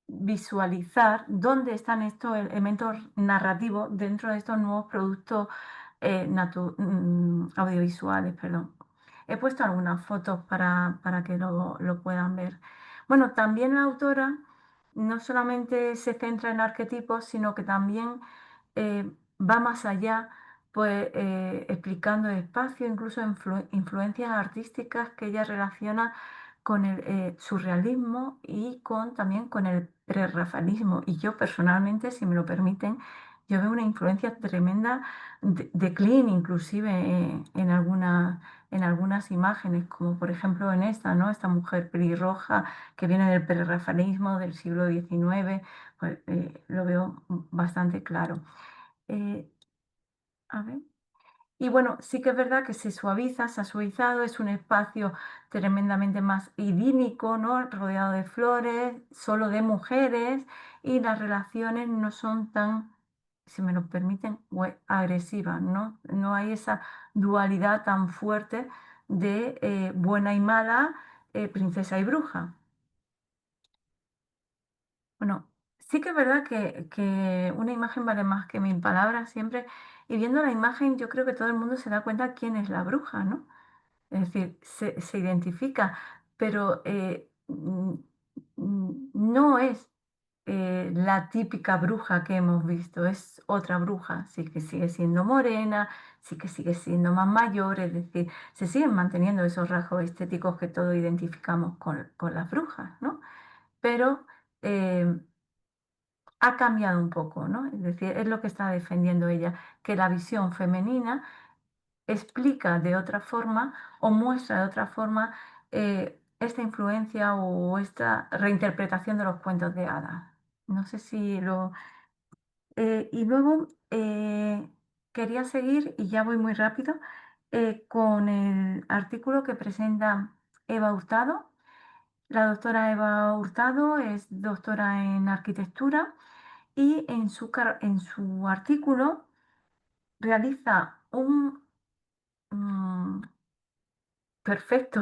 visualizar dónde están estos elementos narrativos dentro de estos nuevos productos audiovisuales, perdón. He puesto algunas fotos para que lo puedan ver. Bueno, también la autora no solamente se centra en arquetipos, sino que también va más allá, pues explicando el espacio, incluso influencias artísticas que ella relaciona con el surrealismo y también con el prerrafaelismo. Y yo personalmente, si me lo permiten, yo veo una influencia tremenda de Klimt, inclusive en algunas imágenes, como por ejemplo en esta, ¿no? Esta mujer pelirroja que viene del prerrafaelismo del siglo XIX, pues lo veo bastante claro. A ver. Y bueno, sí que es verdad que se ha suavizado, es un espacio tremendamente más idílico, ¿no? Rodeado de flores, solo de mujeres, y las relaciones no son tan, si me lo permiten, agresivas, ¿no? No hay esa dualidad tan fuerte de buena y mala, princesa y bruja. Bueno, sí que es verdad que una imagen vale más que 1000 palabras siempre, y viendo la imagen yo creo que todo el mundo se da cuenta quién es la bruja, ¿no? Es decir, se identifica, pero no es la típica bruja que hemos visto, es otra bruja, sí que sigue siendo morena, sí que sigue siendo más mayor, es decir, se siguen manteniendo esos rasgos estéticos que todos identificamos con las brujas, ¿no? Pero eh, ha cambiado un poco, ¿no? Es decir, es lo que está defendiendo ella, que la visión femenina explica de otra forma o muestra de otra forma esta influencia o esta reinterpretación de los cuentos de hadas. No sé si lo... y luego quería seguir, y ya voy muy rápido, con el artículo que presenta Eva Hurtado. La doctora Eva Hurtado es doctora en arquitectura y en su artículo realiza un perfecto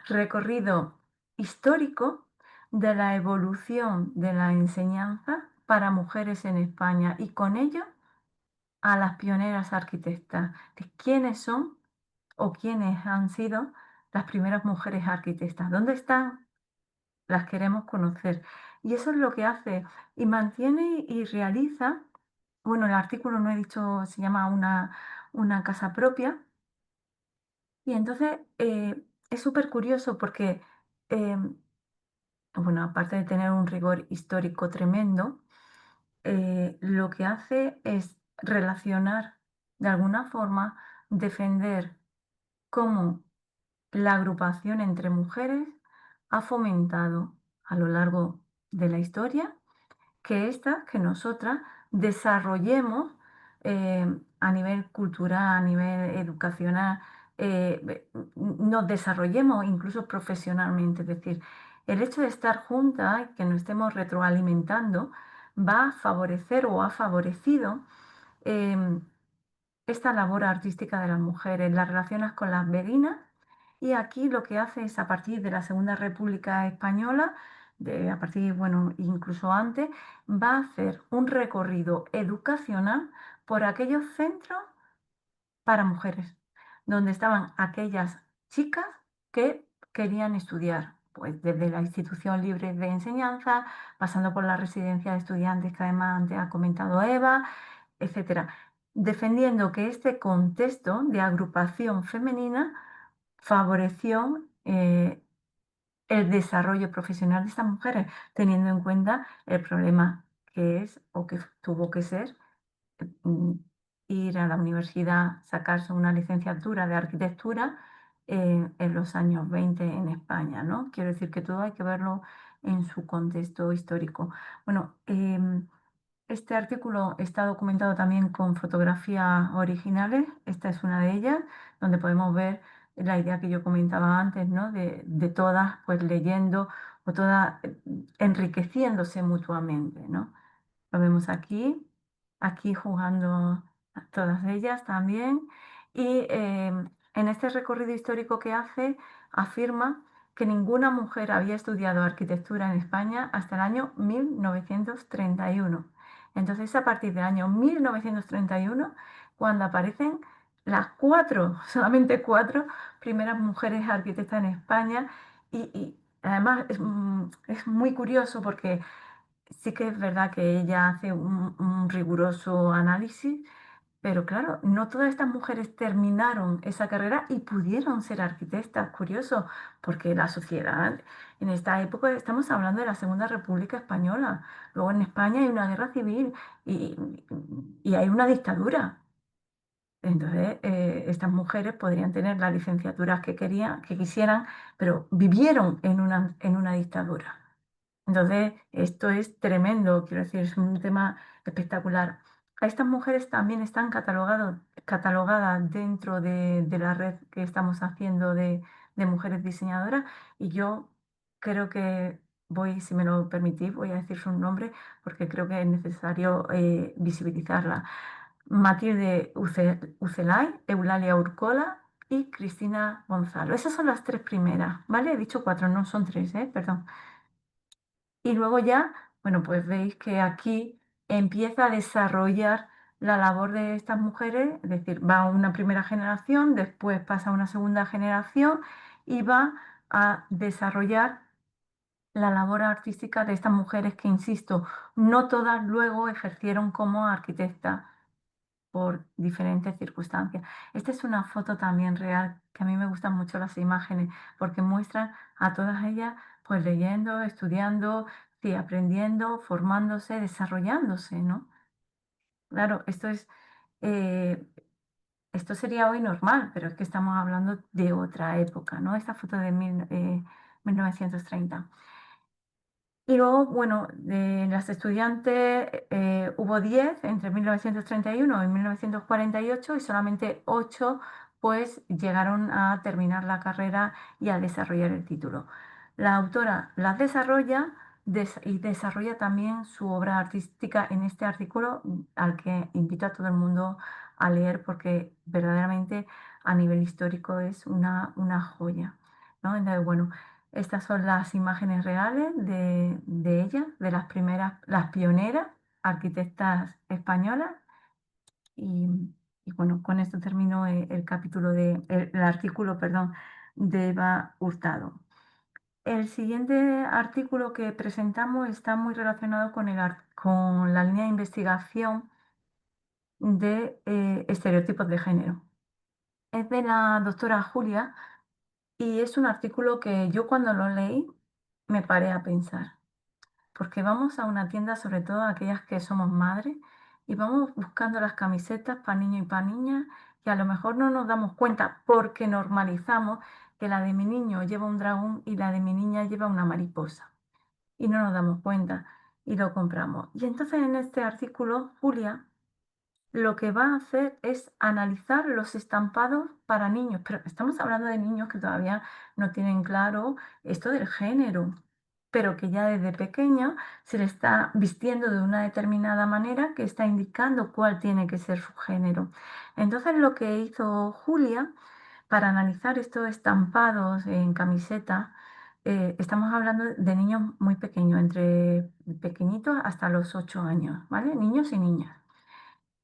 recorrido histórico de la evolución de la enseñanza para mujeres en España y con ello a las pioneras arquitectas, de quiénes son o quiénes han sido las primeras mujeres arquitectas, dónde están, las queremos conocer. Y eso es lo que hace y mantiene y realiza, bueno, el artículo no he dicho, se llama una casa propia. Y entonces es súper curioso porque, em, bueno, aparte de tener un rigor histórico tremendo, lo que hace es relacionar de alguna forma, defender cómo la agrupación entre mujeres ha fomentado a lo largo de la historia que nosotras desarrollemos a nivel cultural, a nivel educacional, nos desarrollemos incluso profesionalmente. Es decir, el hecho de estar juntas, que nos estemos retroalimentando, va a favorecer o ha favorecido em, esta labor artística de las mujeres, las relaciones con las beguinas, y aquí lo que hace es a partir de la Segunda República Española, a partir, bueno, incluso antes, va a hacer un recorrido educacional por aquellos centros para mujeres, donde estaban aquellas chicas que querían estudiar, pues desde la institución libre de enseñanza, pasando por la residencia de estudiantes que además antes ha comentado Eva, etcétera, defendiendo que este contexto de agrupación femenina favoreció el desarrollo profesional de estas mujeres, teniendo en cuenta el problema que es o que tuvo que ser mm, ir a la universidad, sacarse una licenciatura de arquitectura en los años 20 en España, ¿no? Quiero decir que todo hay que verlo en su contexto histórico. Bueno, este artículo está documentado también con fotografías originales. Esta es una de ellas, donde podemos ver la idea que yo comentaba antes, ¿no? De todas pues leyendo o todas enriqueciéndose mutuamente, ¿no? Lo vemos aquí jugando todas ellas también. Y en este recorrido histórico que hace, afirma que ninguna mujer había estudiado arquitectura en España hasta el año 1931. Entonces, a partir del año 1931, cuando aparecen las solamente cuatro primeras mujeres arquitectas en España, y además es muy curioso porque sí que es verdad que ella hace un riguroso análisis, pero claro, no todas estas mujeres terminaron esa carrera y pudieron ser arquitectas. Curioso, porque la sociedad en esta época, estamos hablando de la Segunda República Española, luego en España hay una guerra civil y, y hay una dictadura. Entonces, estas mujeres podrían tener las licenciaturas que quisieran, pero vivieron en una dictadura. Entonces, esto es tremendo, quiero decir, es un tema espectacular. A estas mujeres también están catalogadas dentro de la red que estamos haciendo de mujeres diseñadoras, y yo creo que si me lo permitís, voy a decir su nombre porque creo que es necesario visibilizarla. Matilde Ucelay, Eulalia Urcola y Cristina Gonzalo. Esas son las tres primeras, ¿vale? He dicho cuatro, no son tres, perdón. Y luego ya, bueno, pues veis que aquí empieza a desarrollar la labor de estas mujeres, es decir, va una primera generación, después pasa a una segunda generación y va a desarrollar la labor artística de estas mujeres que, insisto, no todas luego ejercieron como arquitectas por diferentes circunstancias. Esta es una foto también real, que a mí me gustan mucho las imágenes, porque muestran a todas ellas pues leyendo, estudiando, sí, aprendiendo, formándose, desarrollándose, ¿no? Claro, eh, esto sería hoy normal, pero es que estamos hablando de otra época, ¿no? Esta foto de 1930. Y luego, bueno, de las estudiantes hubo 10 entre 1931 y 1948 y solamente 8 pues llegaron a terminar la carrera y a desarrollar el título. La autora las desarrolla y desarrolla también su obra artística en este artículo, al que invito a todo el mundo a leer porque verdaderamente a nivel histórico es una joya, ¿no? Entonces, bueno, estas son las imágenes reales de ella, de las primeras, las pioneras arquitectas españolas. Y bueno, con esto termino el artículo, perdón, de Eva Hurtado. El siguiente artículo que presentamos está muy relacionado con la línea de investigación de estereotipos de género. Es de la doctora Julia. Y es un artículo que yo, cuando lo leí, me paré a pensar, porque vamos a una tienda, sobre todo aquellas que somos madres, y vamos buscando las camisetas para niño y para niña, y a lo mejor no nos damos cuenta porque normalizamos que la de mi niño lleva un dragón y la de mi niña lleva una mariposa, y no nos damos cuenta y lo compramos. Y entonces, en este artículo, Julia lo que va a hacer es analizar los estampados para niños, pero estamos hablando de niños que todavía no tienen claro esto del género, pero que ya desde pequeño se le está vistiendo de una determinada manera que está indicando cuál tiene que ser su género. Entonces, lo que hizo Julia para analizar estos estampados en camiseta, estamos hablando de niños muy pequeños, entre pequeñitos hasta los 8 años, ¿vale? Niños y niñas.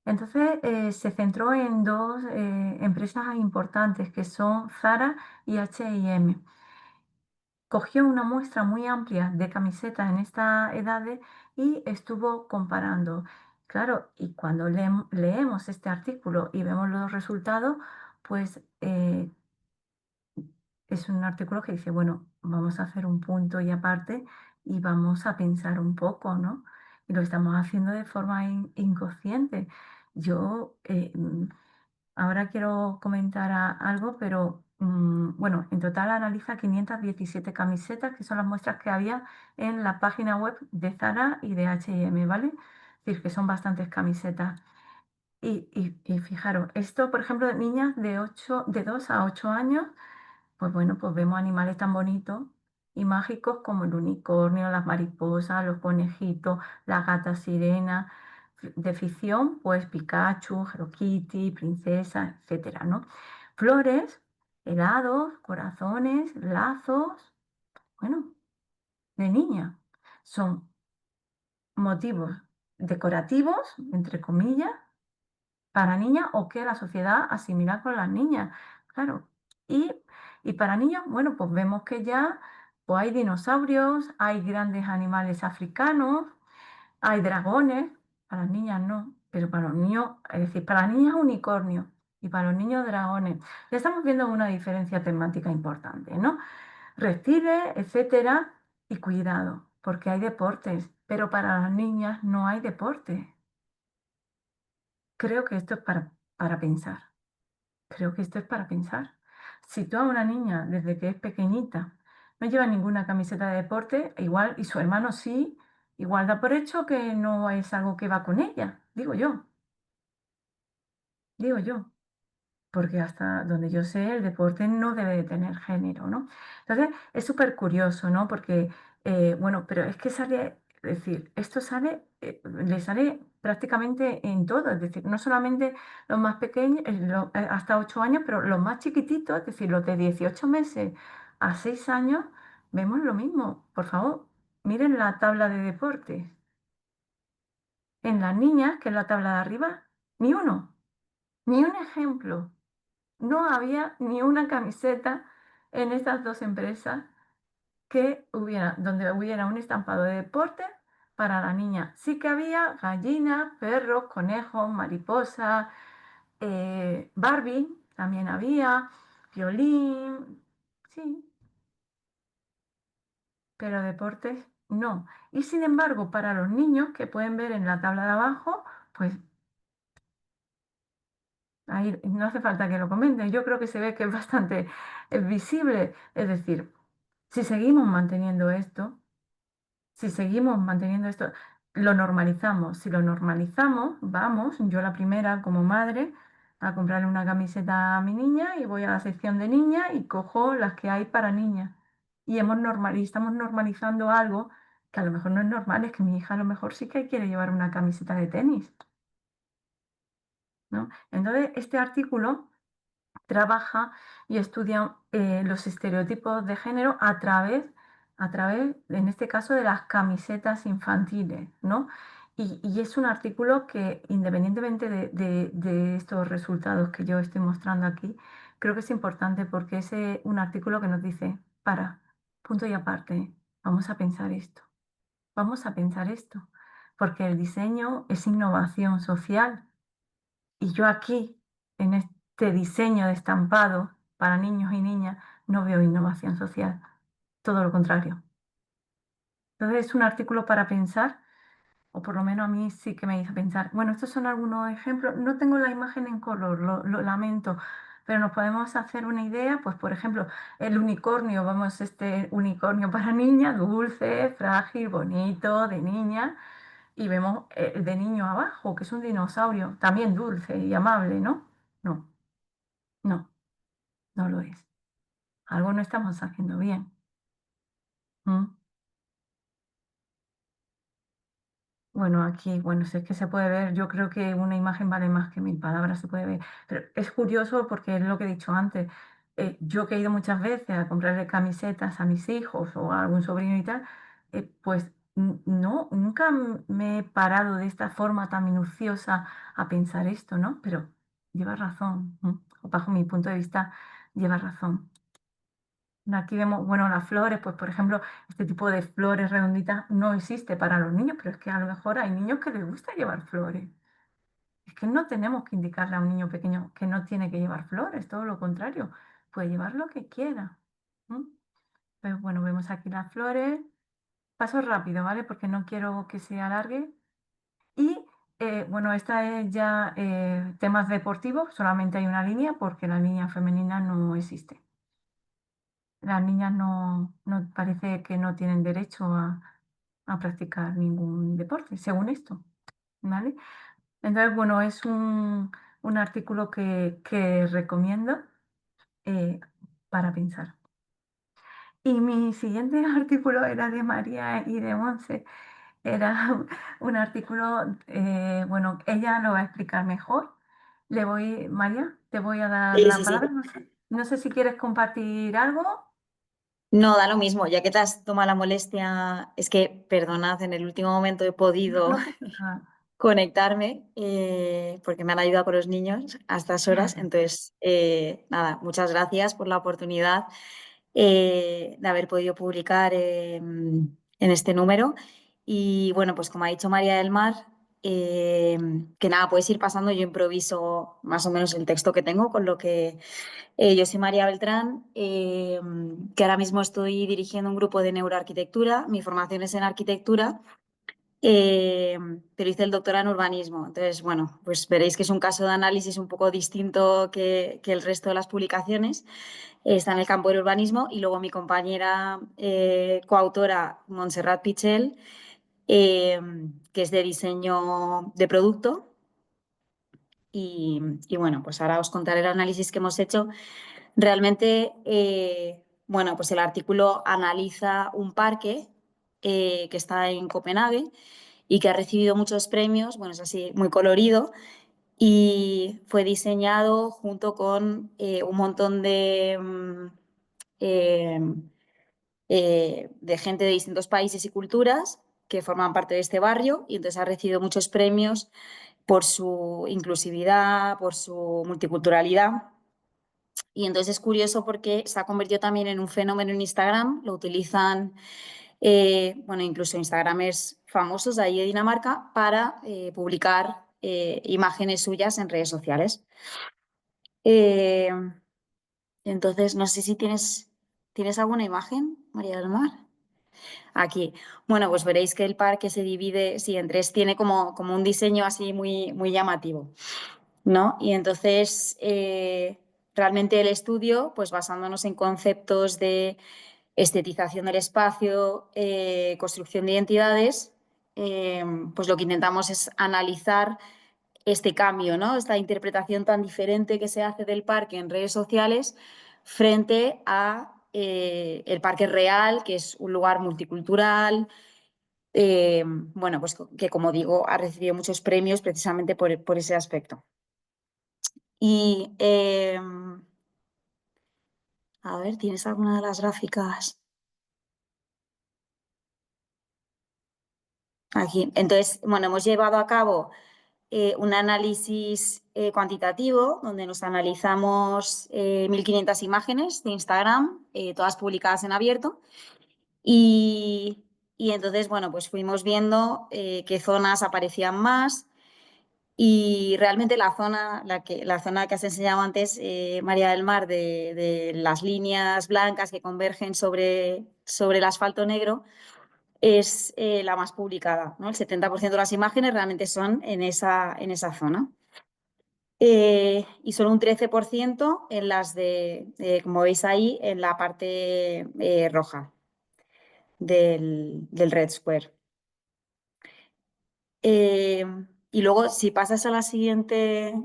Entonces, se centró en dos empresas importantes, que son Zara y H&M. Cogió una muestra muy amplia de camisetas en esta edades y estuvo comparando. Claro, y cuando leemos este artículo y vemos los resultados, pues es un artículo que dice, bueno, vamos a hacer un punto y aparte y vamos a pensar un poco, ¿no? Y lo estamos haciendo de forma inconsciente. Yo ahora quiero comentar algo, pero bueno, en total analiza 517 camisetas, que son las muestras que había en la página web de Zara y de H&M, ¿vale? Es decir, que son bastantes camisetas. Y fijaros, esto, por ejemplo, de niñas de 2 a 8 años, pues bueno, pues vemos animales tan bonitos y mágicos como el unicornio, las mariposas, los conejitos, las gatas sirena. de ficción, pues Pikachu, Hello Kitty, princesa, etcétera, ¿no? Flores, helados, corazones, lazos, bueno, de niña. Son motivos decorativos, entre comillas, para niñas o que la sociedad asimila con las niñas. Claro. Y, y para niños, bueno, pues vemos que ya pues hay dinosaurios, hay grandes animales africanos, hay dragones, para las niñas no, pero para los niños, es decir, para las niñas unicornios y para los niños dragones. Ya estamos viendo una diferencia temática importante, ¿no? Reptiles, etcétera, y cuidado, porque hay deportes, pero para las niñas no hay deporte. Creo que esto es para pensar. Creo que esto es para pensar. Si tú a una niña desde que es pequeñita no lleva ninguna camiseta de deporte, igual, y su hermano sí, igual da por hecho que no es algo que va con ella, digo yo. Porque hasta donde yo sé, el deporte no debe de tener género, ¿no? Entonces, es súper curioso, ¿no? Porque, bueno, pero es que sale, es decir, esto sale, le sale prácticamente en todo, es decir, no solamente los más pequeños, hasta 8 años, pero los más chiquititos, es decir, los de 18 meses a 6 años, vemos lo mismo. Por favor, miren la tabla de deportes. En las niñas, que es la tabla de arriba, ni uno, ni un ejemplo. No había ni una camiseta en estas 2 empresas donde hubiera un estampado de deporte para la niña. Sí que había gallinas, perros, conejos, mariposas, Barbie también había, violín, sí, pero deportes no. Y sin embargo, para los niños que pueden ver en la tabla de abajo, pues ahí no hace falta que lo comenten. Yo creo que se ve que es bastante visible. Es decir, si seguimos manteniendo esto, si seguimos manteniendo esto, lo normalizamos. Si lo normalizamos, vamos, yo la primera como madre, a comprarle una camiseta a mi niña y voy a la sección de niñas y cojo las que hay para niñas. Y estamos normalizando algo que a lo mejor no es normal, es que mi hija a lo mejor sí que quiere llevar una camiseta de tenis, ¿no? Entonces, este artículo trabaja y estudia los estereotipos de género a través, en este caso, de las camisetas infantiles, ¿no? Y es un artículo que, independientemente de estos resultados que yo estoy mostrando aquí, creo que es importante porque es un artículo que nos dice, para, punto y aparte, vamos a pensar esto, vamos a pensar esto, porque el diseño es innovación social y yo aquí, en este diseño de estampado para niños y niñas, no veo innovación social, todo lo contrario. Entonces es un artículo para pensar, o por lo menos a mí sí que me hizo pensar. Bueno, estos son algunos ejemplos. No tengo la imagen en color, lo lamento, pero nos podemos hacer una idea. Pues, por ejemplo, el unicornio, vamos, este unicornio para niña, dulce, frágil, bonito, de niña. Y vemos el de niño abajo, que es un dinosaurio, también dulce y amable, ¿no? No, no, no lo es. Algo no estamos haciendo bien. ¿Mm? Bueno, aquí, bueno, si es que se puede ver, yo creo que una imagen vale más que 1000 palabras, se puede ver. Pero es curioso porque es lo que he dicho antes. Yo que he ido muchas veces a comprarle camisetas a mis hijos o a algún sobrino y tal, pues no, nunca me he parado de esta forma tan minuciosa a pensar esto, ¿no? Pero lleva razón, o bajo mi punto de vista, lleva razón. Aquí vemos, bueno, las flores, pues por ejemplo, este tipo de flores redonditas no existe para los niños, pero es que a lo mejor hay niños que les gusta llevar flores. Es que no tenemos que indicarle a un niño pequeño que no tiene que llevar flores, todo lo contrario, puede llevar lo que quiera. ¿M? Pues bueno, vemos aquí las flores. Paso rápido, ¿vale? Porque no quiero que se alargue. Y bueno, esta es ya temas deportivos, solamente hay una línea porque la línea femenina no existe. Las niñas no parece que no tienen derecho a practicar ningún deporte, según esto, ¿vale? Entonces, bueno, es un artículo que recomiendo eh, para pensar. Y mi siguiente artículo era de María y de Monse, Era un artículo, bueno, ella lo va a explicar mejor. María, te voy a dar Sí, la sí, sí. palabra. No sé si quieres compartir algo. No, da lo mismo, ya que te has tomado la molestia, es que, perdonad, en el último momento he podido No pasa nada. conectarme porque me han ayudado con los niños a estas horas. Entonces, nada, muchas gracias por la oportunidad de haber podido publicar en este número. Y bueno, pues como ha dicho María del Mar, que nada, puedes ir pasando, yo improviso más o menos el texto que tengo, con lo que yo soy María Beltrán, que ahora mismo estoy dirigiendo un grupo de neuroarquitectura. Mi formación es en arquitectura, pero hice el doctorado en urbanismo. Entonces, bueno, pues veréis que es un caso de análisis un poco distinto que el resto de las publicaciones. Está en el campo del urbanismo y luego mi compañera coautora, Montserrat Pichel, eh, que es de diseño de producto. Y bueno, pues ahora os contaré el análisis que hemos hecho. Realmente, bueno, pues el artículo analiza un parque que está en Copenhague y que ha recibido muchos premios, bueno, es así muy colorido y fue diseñado junto con un montón eh, de gente de distintos países y culturas que forman parte de este barrio y entonces ha recibido muchos premios por su inclusividad, por su multiculturalidad. Y entonces es curioso porque se ha convertido también en un fenómeno en Instagram, lo utilizan, bueno, incluso Instagramers famosos de ahí de Dinamarca para publicar imágenes suyas en redes sociales. Eh, entonces, no sé si ¿tienes alguna imagen, María del Mar? Aquí. Bueno, pues veréis que el parque se divide, sí, en tres, tiene como un diseño así muy, muy llamativo, ¿no? Y entonces, realmente el estudio, pues basándonos en conceptos de estetización del espacio, construcción de identidades, pues lo que intentamos es analizar este cambio, ¿no? Esta interpretación tan diferente que se hace del parque en redes sociales frente a el parque real, que es un lugar multicultural, bueno, pues que como digo, ha recibido muchos premios precisamente por ese aspecto. Y a ver, ¿tienes alguna de las gráficas? Aquí. Entonces, bueno, hemos llevado a cabo un análisis cuantitativo donde nos analizamos 1.500 imágenes de Instagram, todas publicadas en abierto. Y entonces, bueno, pues fuimos viendo qué zonas aparecían más. Y realmente la zona que has enseñado antes, María del Mar, de las líneas blancas que convergen sobre el asfalto negro, es la más publicada, ¿no? El 70% de las imágenes realmente son en esa zona. Y solo un 13% en las como veis ahí, en la parte roja del Red Square. Y luego, si pasas a la siguiente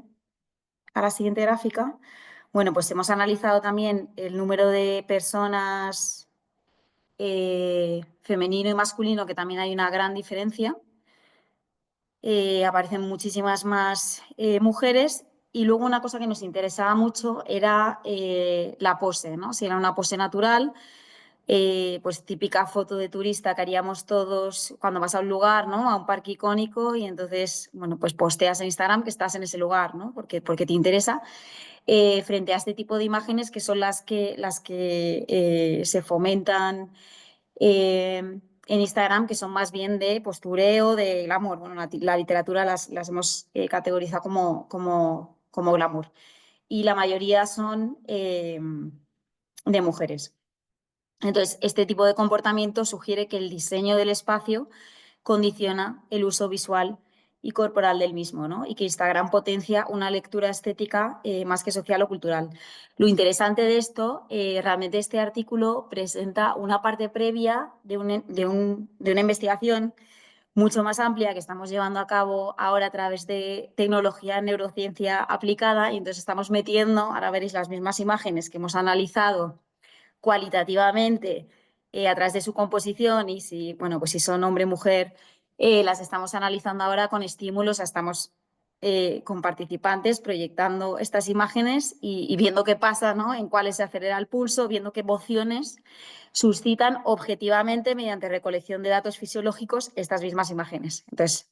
gráfica, bueno, pues hemos analizado también el número de personas femenino y masculino, que también hay una gran diferencia. Aparecen muchísimas más mujeres. Y luego una cosa que nos interesaba mucho era la pose, ¿no? Si era una pose natural, pues típica foto de turista que haríamos todos cuando vas a un lugar, ¿no? A un parque icónico y entonces, bueno, pues posteas en Instagram que estás en ese lugar, ¿no? Porque te interesa. Frente a este tipo de imágenes que son las que se fomentan en Instagram, que son más bien de postureo, de glamour. Bueno, la literatura las hemos categorizado como glamour. Y la mayoría son de mujeres. Entonces, este tipo de comportamiento sugiere que el diseño del espacio condiciona el uso visual y corporal del mismo, ¿no? Y que Instagram potencia una lectura estética más que social o cultural. Lo interesante de esto, realmente este artículo presenta una parte previa de una investigación mucho más amplia que estamos llevando a cabo ahora a través de tecnología en neurociencia aplicada y entonces estamos metiendo, ahora veréis las mismas imágenes que hemos analizado cualitativamente a través de su composición y si, bueno, pues si son hombre, mujer, las estamos analizando ahora con estímulos, estamos con participantes proyectando estas imágenes y viendo qué pasa, ¿no? En cuáles se acelera el pulso, viendo qué emociones suscitan objetivamente mediante recolección de datos fisiológicos estas mismas imágenes. Entonces,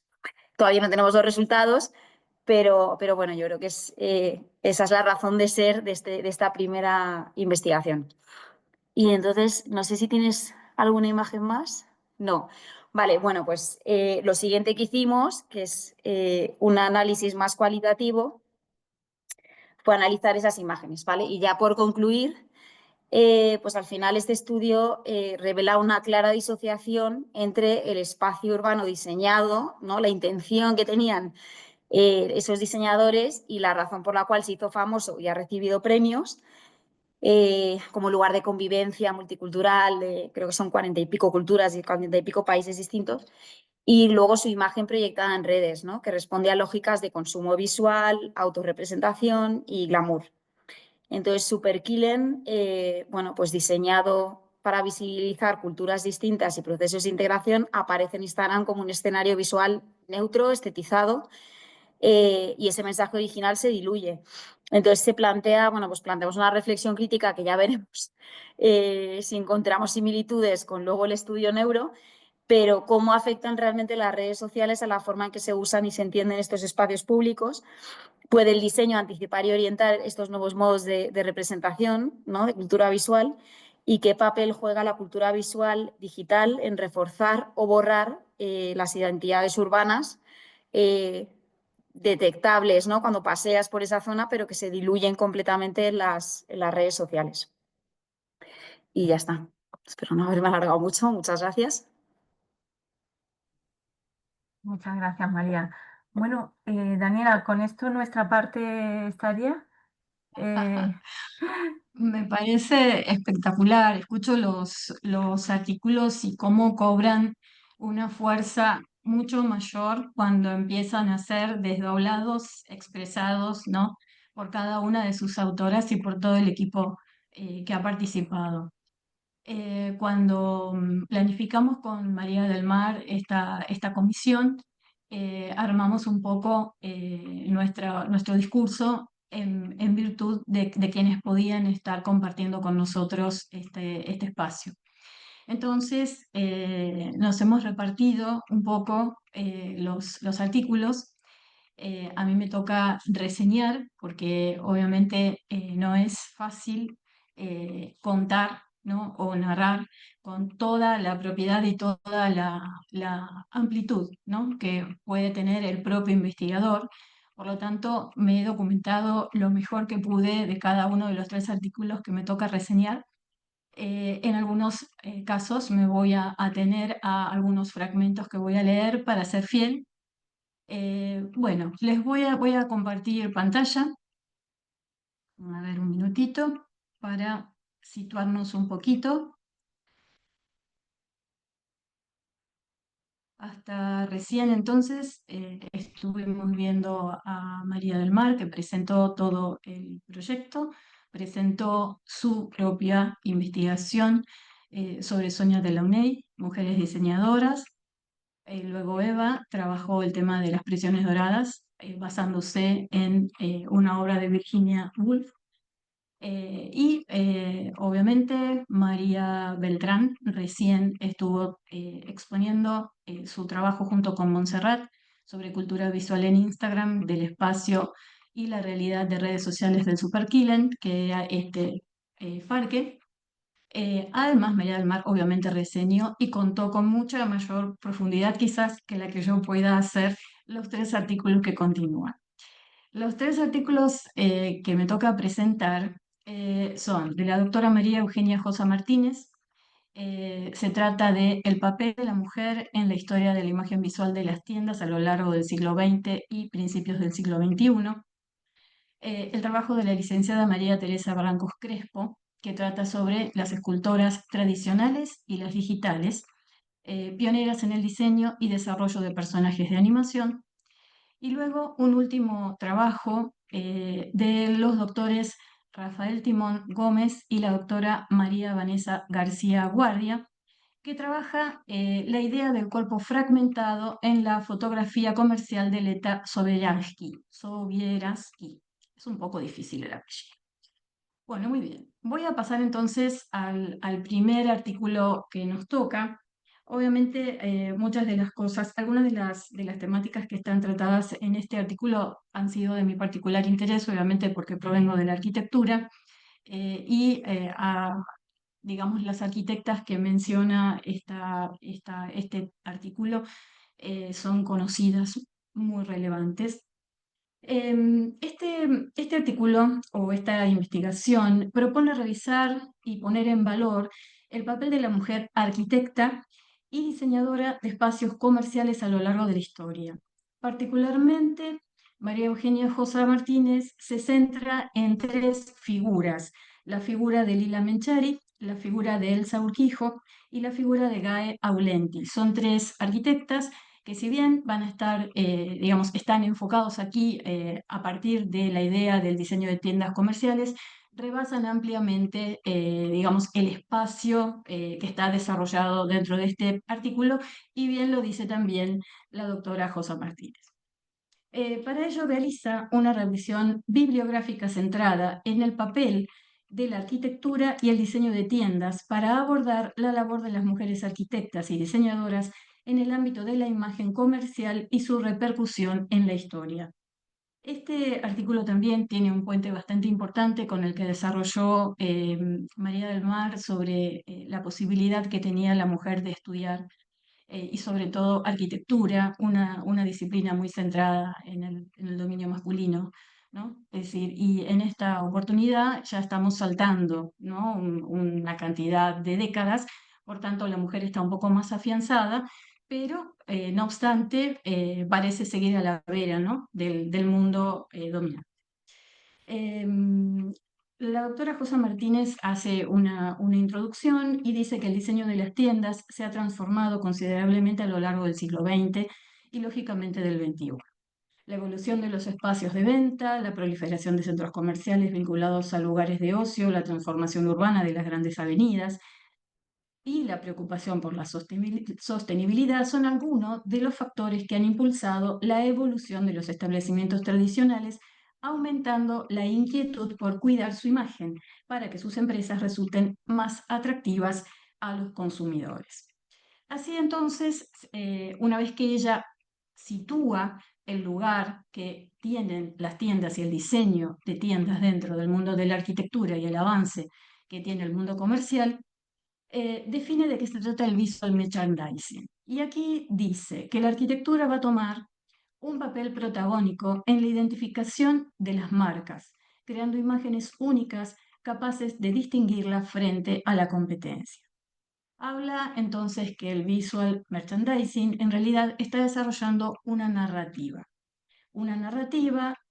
todavía no tenemos los resultados, pero bueno, yo creo que esa es la razón de ser de esta primera investigación. Y entonces, no sé si tienes alguna imagen más. No. Vale, bueno, pues lo siguiente que hicimos, que es un análisis más cualitativo, fue analizar esas imágenes, ¿vale? Y ya por concluir, pues al final este estudio revela una clara disociación entre el espacio urbano diseñado, ¿no? La intención que tenían esos diseñadores y la razón por la cual se hizo famoso y ha recibido premios, como lugar de convivencia multicultural, creo que son 40 y pico culturas y 40 y pico países distintos, y luego su imagen proyectada en redes, ¿no? Que responde a lógicas de consumo visual, autorrepresentación y glamour. Entonces, Superkillen, bueno, pues diseñado para visibilizar culturas distintas y procesos de integración, aparece en Instagram como un escenario visual neutro, estetizado, y ese mensaje original se diluye. Entonces se plantea, bueno, pues planteamos una reflexión crítica que ya veremos si encontramos similitudes con luego el estudio neuro, pero cómo afectan realmente las redes sociales a la forma en que se usan y se entienden estos espacios públicos. ¿Puede el diseño anticipar y orientar estos nuevos modos de representación, ¿no? De cultura visual? ¿Y qué papel juega la cultura visual digital en reforzar o borrar las identidades urbanas detectables, ¿no? Cuando paseas por esa zona, pero que se diluyen completamente en las redes sociales? Y ya está. Espero no haberme alargado mucho. Muchas gracias. Muchas gracias, María. Bueno, Daniela, con esto nuestra parte estaría. Me parece espectacular. Escucho los artículos y cómo cobran una fuerza mucho mayor cuando empiezan a ser desdoblados, expresados, ¿no? Por cada una de sus autoras y por todo el equipo que ha participado. Cuando planificamos con María del Mar esta comisión, armamos un poco nuestro discurso en virtud de quienes podían estar compartiendo con nosotros este espacio. Entonces, nos hemos repartido un poco los artículos. A mí me toca reseñar porque obviamente no es fácil contar, ¿no? O narrar con toda la propiedad y toda la amplitud, ¿no? Que puede tener el propio investigador. Por lo tanto, me he documentado lo mejor que pude de cada uno de los 3 artículos que me toca reseñar. En algunos casos me voy a atener a algunos fragmentos que voy a leer para ser fiel. Bueno, voy a compartir pantalla. A ver, un minutito para situarnos un poquito. Hasta recién entonces estuvimos viendo a María del Mar, que presentó todo el proyecto, presentó su propia investigación sobre Sonia Delaunay, mujeres diseñadoras. Luego Eva trabajó el tema de las prisiones doradas, basándose en una obra de Virginia Woolf. Obviamente María Beltrán recién estuvo exponiendo su trabajo junto con Montserrat sobre cultura visual en Instagram, del espacio y la realidad de redes sociales del Superkillen, que era este Farque. Además, María del Mar obviamente reseñó y contó con mucha mayor profundidad quizás que la que yo pueda hacer los 3 artículos que continúan. Los 3 artículos que me toca presentar son de la doctora María Eugenia Josa Martínez. Se trata de el papel de la mujer en la historia de la imagen visual de las tiendas a lo largo del siglo XX y principios del siglo XXI. El trabajo de la licenciada María Teresa Barrancos Crespo, que trata sobre las escultoras tradicionales y las digitales, pioneras en el diseño y desarrollo de personajes de animación. Y luego un último trabajo de los doctores Rafael Timón Gómez y la doctora María Vanessa García Guardia, que trabaja la idea del cuerpo fragmentado en la fotografía comercial de Leta Sobieski. Es un poco difícil el apellido. Bueno, muy bien. Voy a pasar entonces al primer artículo que nos toca. Obviamente, muchas de las cosas, algunas de las temáticas que están tratadas en este artículo han sido de mi particular interés, obviamente porque provengo de la arquitectura, digamos, las arquitectas que menciona este artículo son conocidas, muy relevantes. Este artículo o esta investigación propone revisar y poner en valor el papel de la mujer arquitecta y diseñadora de espacios comerciales a lo largo de la historia. Particularmente, María Eugenia Josa Martínez se centra en tres figuras: la figura de Lila Mencheri, la figura de Elsa Urquijo y la figura de Gae Aulenti. Son tres arquitectas que, si bien van a estar, digamos, están enfocados aquí a partir de la idea del diseño de tiendas comerciales, rebasan ampliamente, digamos, el espacio que está desarrollado dentro de este artículo, y bien lo dice también la doctora Josa Martínez. Para ello realiza una revisión bibliográfica centrada en el papel de la arquitectura y el diseño de tiendas para abordar la labor de las mujeres arquitectas y diseñadoras en el ámbito de la imagen comercial y su repercusión en la historia. Este artículo también tiene un puente bastante importante con el que desarrolló María del Mar sobre la posibilidad que tenía la mujer de estudiar y sobre todo arquitectura, una disciplina muy centrada en el dominio masculino, ¿no? Es decir, y en esta oportunidad ya estamos saltando, ¿no? Una cantidad de décadas, por tanto la mujer está un poco más afianzada, pero no obstante parece seguir a la vera, ¿no? del mundo dominante. La doctora Josa Martínez hace una introducción y dice que el diseño de las tiendas se ha transformado considerablemente a lo largo del siglo XX y lógicamente del XXI. La evolución de los espacios de venta, la proliferación de centros comerciales vinculados a lugares de ocio, la transformación urbana de las grandes avenidas y la preocupación por la sostenibilidad son algunos de los factores que han impulsado la evolución de los establecimientos tradicionales, aumentando la inquietud por cuidar su imagen para que sus empresas resulten más atractivas a los consumidores. Así entonces, una vez que ella sitúa el lugar que tienen las tiendas y el diseño de tiendas dentro del mundo de la arquitectura y el avance que tiene el mundo comercial, define de qué se trata el visual merchandising. Y aquí dice que la arquitectura va a tomar un papel protagónico en la identificación de las marcas, creando imágenes únicas capaces de distinguirlas frente a la competencia. Habla entonces que el visual merchandising en realidad está desarrollando una narrativa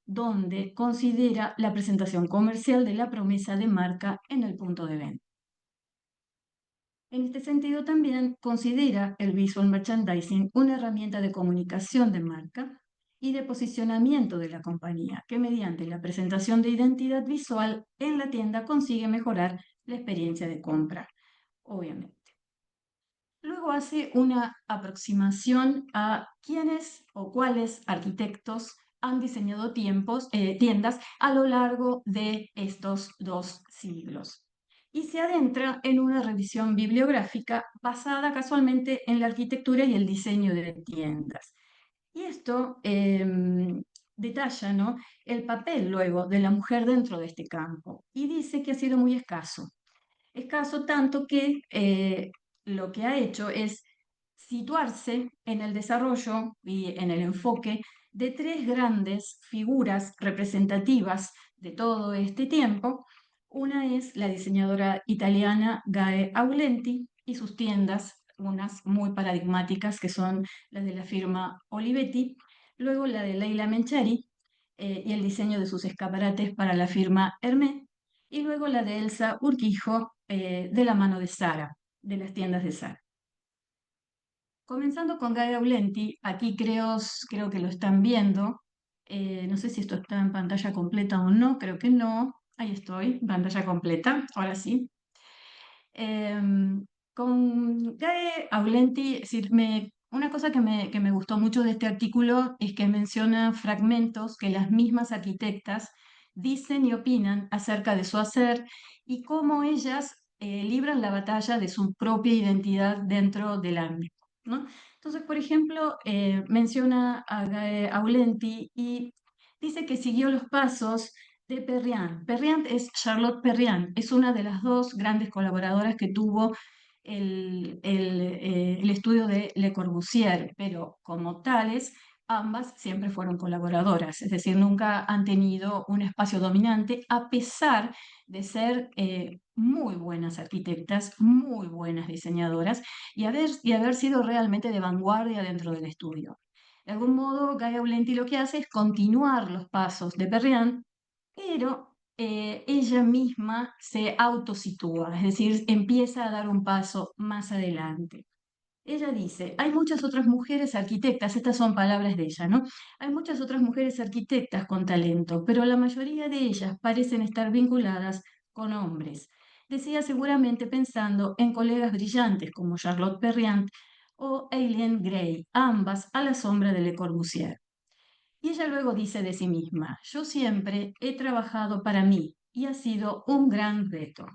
donde considera la presentación comercial de la promesa de marca en el punto de venta. En este sentido, también considera el visual merchandising una herramienta de comunicación de marca y de posicionamiento de la compañía, que mediante la presentación de identidad visual en la tienda consigue mejorar la experiencia de compra, obviamente. Luego hace una aproximación a quiénes o cuáles arquitectos han diseñado tiendas a lo largo de estos 2 siglos. Y se adentra en una revisión bibliográfica basada casualmente en la arquitectura y el diseño de tiendas. Y esto detalla, ¿no?, el papel luego de la mujer dentro de este campo y dice que ha sido muy escaso. Escaso tanto que lo que ha hecho es situarse en el desarrollo y en el enfoque de 3 grandes figuras representativas de todo este tiempo. Una es la diseñadora italiana Gae Aulenti y sus tiendas, unas muy paradigmáticas que son las de la firma Olivetti, luego la de Leila Mencheri y el diseño de sus escaparates para la firma Hermès, y luego la de Elsa Urquijo de la mano de Zara, de las tiendas de Zara. Comenzando con Gae Aulenti, aquí creo que lo están viendo. No sé si esto está en pantalla completa o no, creo que no. Ahí estoy, pantalla completa, ahora sí. Con Gae Aulenti, es decir, una cosa que me gustó mucho de este artículo es que menciona fragmentos que las mismas arquitectas dicen y opinan acerca de su hacer y cómo ellas libran la batalla de su propia identidad dentro del ámbito, ¿no? Entonces, por ejemplo, menciona a Gae Aulenti y dice que siguió los pasos de Perriand. Perriand es Charlotte Perriand, es una de las dos grandes colaboradoras que tuvo el estudio de Le Corbusier, pero como tales, ambas siempre fueron colaboradoras, es decir, nunca han tenido un espacio dominante, a pesar de ser muy buenas arquitectas, muy buenas diseñadoras y haber sido realmente de vanguardia dentro del estudio. De algún modo, Gaia Aulenti lo que hace es continuar los pasos de Perriand, pero ella misma se autositúa, es decir, empieza a dar un paso más adelante. Ella dice, hay muchas otras mujeres arquitectas, estas son palabras de ella, ¿no? Hay muchas otras mujeres arquitectas con talento, pero la mayoría de ellas parecen estar vinculadas con hombres. Decía seguramente pensando en colegas brillantes como Charlotte Perriand o Eileen Gray, ambas a la sombra de Le Corbusier. Y ella luego dice de sí misma, yo siempre he trabajado para mí y ha sido un gran reto.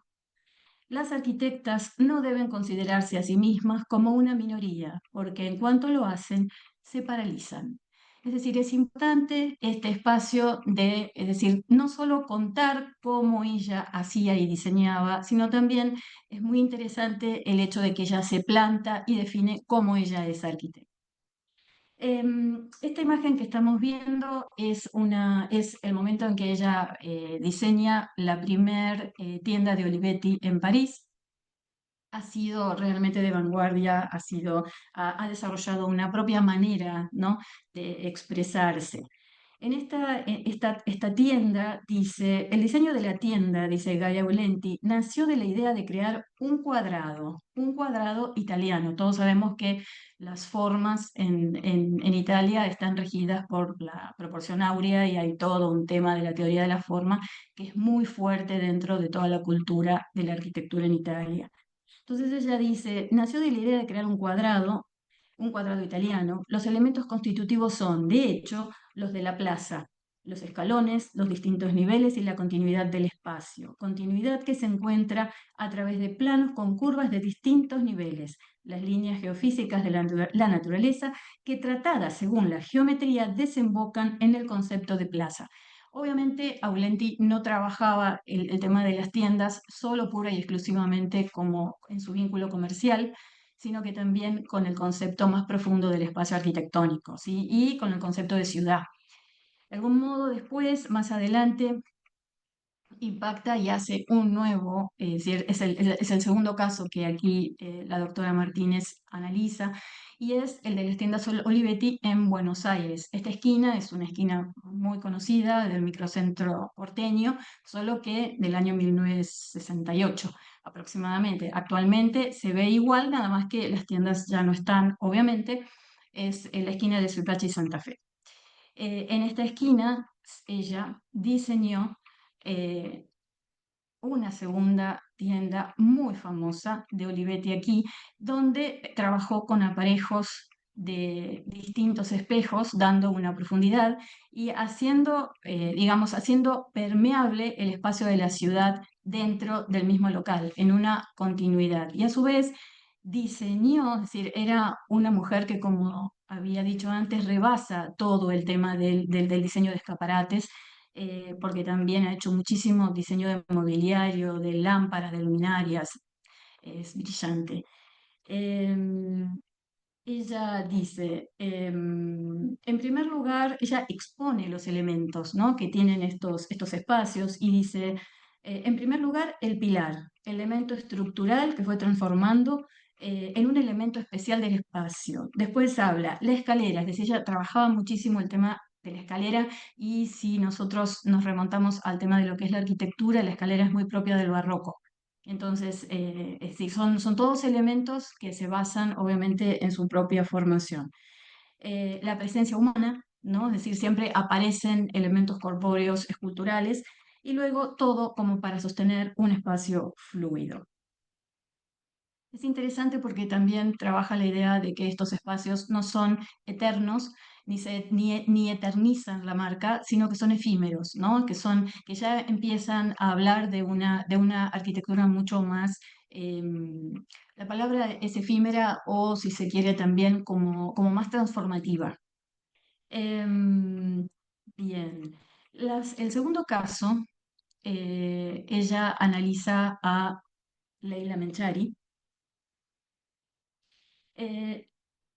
Las arquitectas no deben considerarse a sí mismas como una minoría, porque en cuanto lo hacen, se paralizan. Es decir, es importante este espacio de, es decir, no solo contar cómo ella hacía y diseñaba, sino también es muy interesante el hecho de que ella se planta y define cómo ella es arquitecta. Esta imagen que estamos viendo es el momento en que ella diseña la primer tienda de Olivetti en París. Ha sido realmente de vanguardia, ha desarrollado una propia manera, ¿no?, de expresarse. En esta tienda, dice, el diseño de la tienda, dice Gaia Aulenti, nació de la idea de crear un cuadrado italiano. Todos sabemos que las formas en Italia están regidas por la proporción áurea y hay todo un tema de la teoría de la forma que es muy fuerte dentro de toda la cultura de la arquitectura en Italia. Entonces ella dice, nació de la idea de crear un cuadrado italiano. Los elementos constitutivos son, de hecho, los de la plaza, los escalones, los distintos niveles y la continuidad del espacio. Continuidad que se encuentra a través de planos con curvas de distintos niveles, las líneas geofísicas de la naturaleza que tratadas según la geometría desembocan en el concepto de plaza. Obviamente, Aulenti no trabajaba el tema de las tiendas solo pura y exclusivamente como en su vínculo comercial, sino que también con el concepto más profundo del espacio arquitectónico, ¿sí?, y con el concepto de ciudad. De algún modo, después, más adelante, impacta y hace un nuevo, es decir, es el segundo caso que aquí la doctora Martínez analiza, y es el de las tiendas Olivetti en Buenos Aires. Esta esquina es una esquina muy conocida del microcentro porteño, solo que del año 1968 aproximadamente. Actualmente se ve igual, nada más que las tiendas ya no están, obviamente, es en la esquina de Suipacha y Santa Fe. En esta esquina ella diseñó una segunda tienda muy famosa de Olivetti aquí, donde trabajó con aparejos de distintos espejos, dando una profundidad y haciendo, digamos, haciendo permeable el espacio de la ciudad dentro del mismo local, en una continuidad. Y a su vez diseñó, es decir, era una mujer que, como había dicho antes, rebasa todo el tema del diseño de escaparates, porque también ha hecho muchísimo diseño de mobiliario, de lámparas, de luminarias, es brillante. Ella dice, en primer lugar, ella expone los elementos, ¿no?, que tienen estos espacios y dice, en primer lugar, el pilar, elemento estructural que fue transformando en un elemento especial del espacio. Después habla la escalera, es decir, ella trabajaba muchísimo el tema de la escalera, y si nosotros nos remontamos al tema de lo que es la arquitectura, la escalera es muy propia del barroco. Entonces, es decir, son todos elementos que se basan obviamente en su propia formación. La presencia humana, ¿no?, es decir, siempre aparecen elementos corpóreos esculturales y luego todo como para sostener un espacio fluido. Es interesante porque también trabaja la idea de que estos espacios no son eternos ni eternizan la marca, sino que son efímeros, ¿no? Que ya empiezan a hablar de una arquitectura mucho más, la palabra es efímera o si se quiere también como más transformativa. Bien, el segundo caso, ella analiza a Leila Menchari.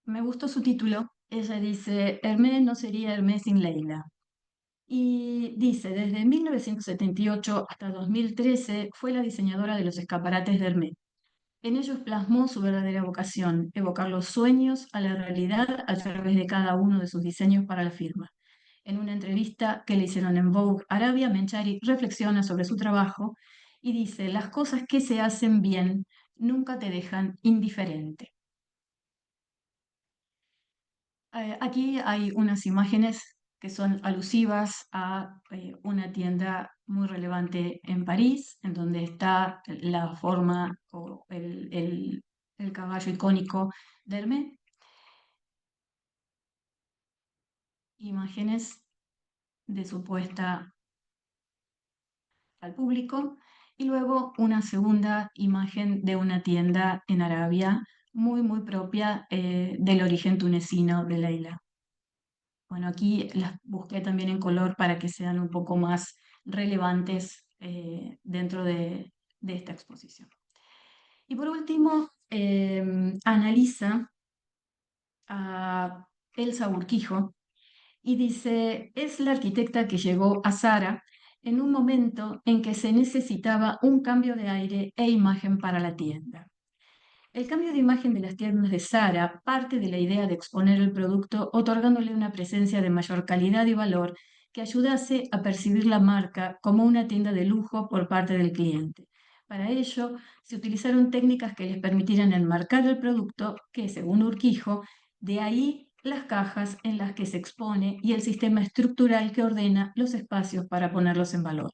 Me gustó su título. Ella dice, Hermé no sería Hermé sin Leila. Y dice, desde 1978 hasta 2013 fue la diseñadora de los escaparates de Hermé. En ellos plasmó su verdadera vocación, evocar los sueños a la realidad a través de cada uno de sus diseños para la firma. En una entrevista que le hicieron en Vogue Arabia, Menchari reflexiona sobre su trabajo y dice, las cosas que se hacen bien nunca te dejan indiferente. Aquí hay unas imágenes que son alusivas a una tienda muy relevante en París, en donde está la forma o el caballo icónico de Hermès. Imágenes de su puesta al público y luego una segunda imagen de una tienda en Arabia muy propia del origen tunecino de Leila. Bueno, aquí las busqué también en color para que sean un poco más relevantes dentro de esta exposición. Y por último, analiza a Elsa Urquijo y dice, es la arquitecta que llegó a Zara en un momento en que se necesitaba un cambio de aire e imagen para la tienda. El cambio de imagen de las tiendas de Zara parte de la idea de exponer el producto otorgándole una presencia de mayor calidad y valor que ayudase a percibir la marca como una tienda de lujo por parte del cliente. Para ello, se utilizaron técnicas que les permitieran enmarcar el producto, que según Urquijo, de ahí las cajas en las que se expone y el sistema estructural que ordena los espacios para ponerlos en valor.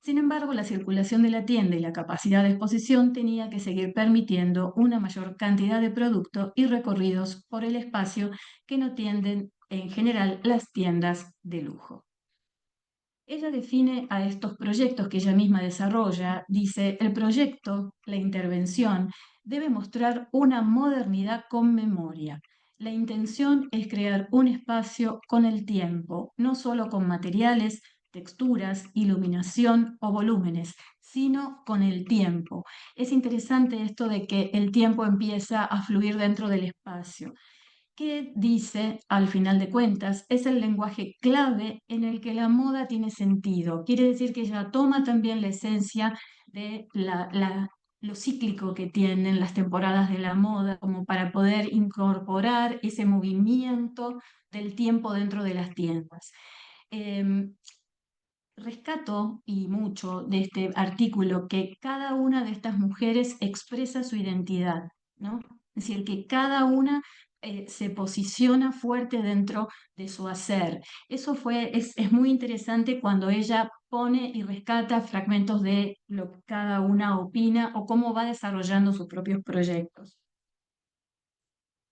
Sin embargo, la circulación de la tienda y la capacidad de exposición tenía que seguir permitiendo una mayor cantidad de producto y recorridos por el espacio que no tienden en general las tiendas de lujo. Ella define a estos proyectos que ella misma desarrolla, dice, el proyecto, la intervención, debe mostrar una modernidad con memoria. La intención es crear un espacio con el tiempo, no solo con materiales, texturas, iluminación o volúmenes, sino con el tiempo. Es interesante esto de que el tiempo empieza a fluir dentro del espacio. ¿Qué dice, al final de cuentas? Es el lenguaje clave en el que la moda tiene sentido. Quiere decir que ella toma también la esencia de lo cíclico que tienen las temporadas de la moda, como para poder incorporar ese movimiento del tiempo dentro de las tiendas. Rescato y mucho de este artículo que cada una de estas mujeres expresa su identidad, ¿no? Es decir, que cada una se posiciona fuerte dentro de su hacer. Eso es muy interesante cuando ella pone y rescata fragmentos de lo que cada una opina o cómo va desarrollando sus propios proyectos.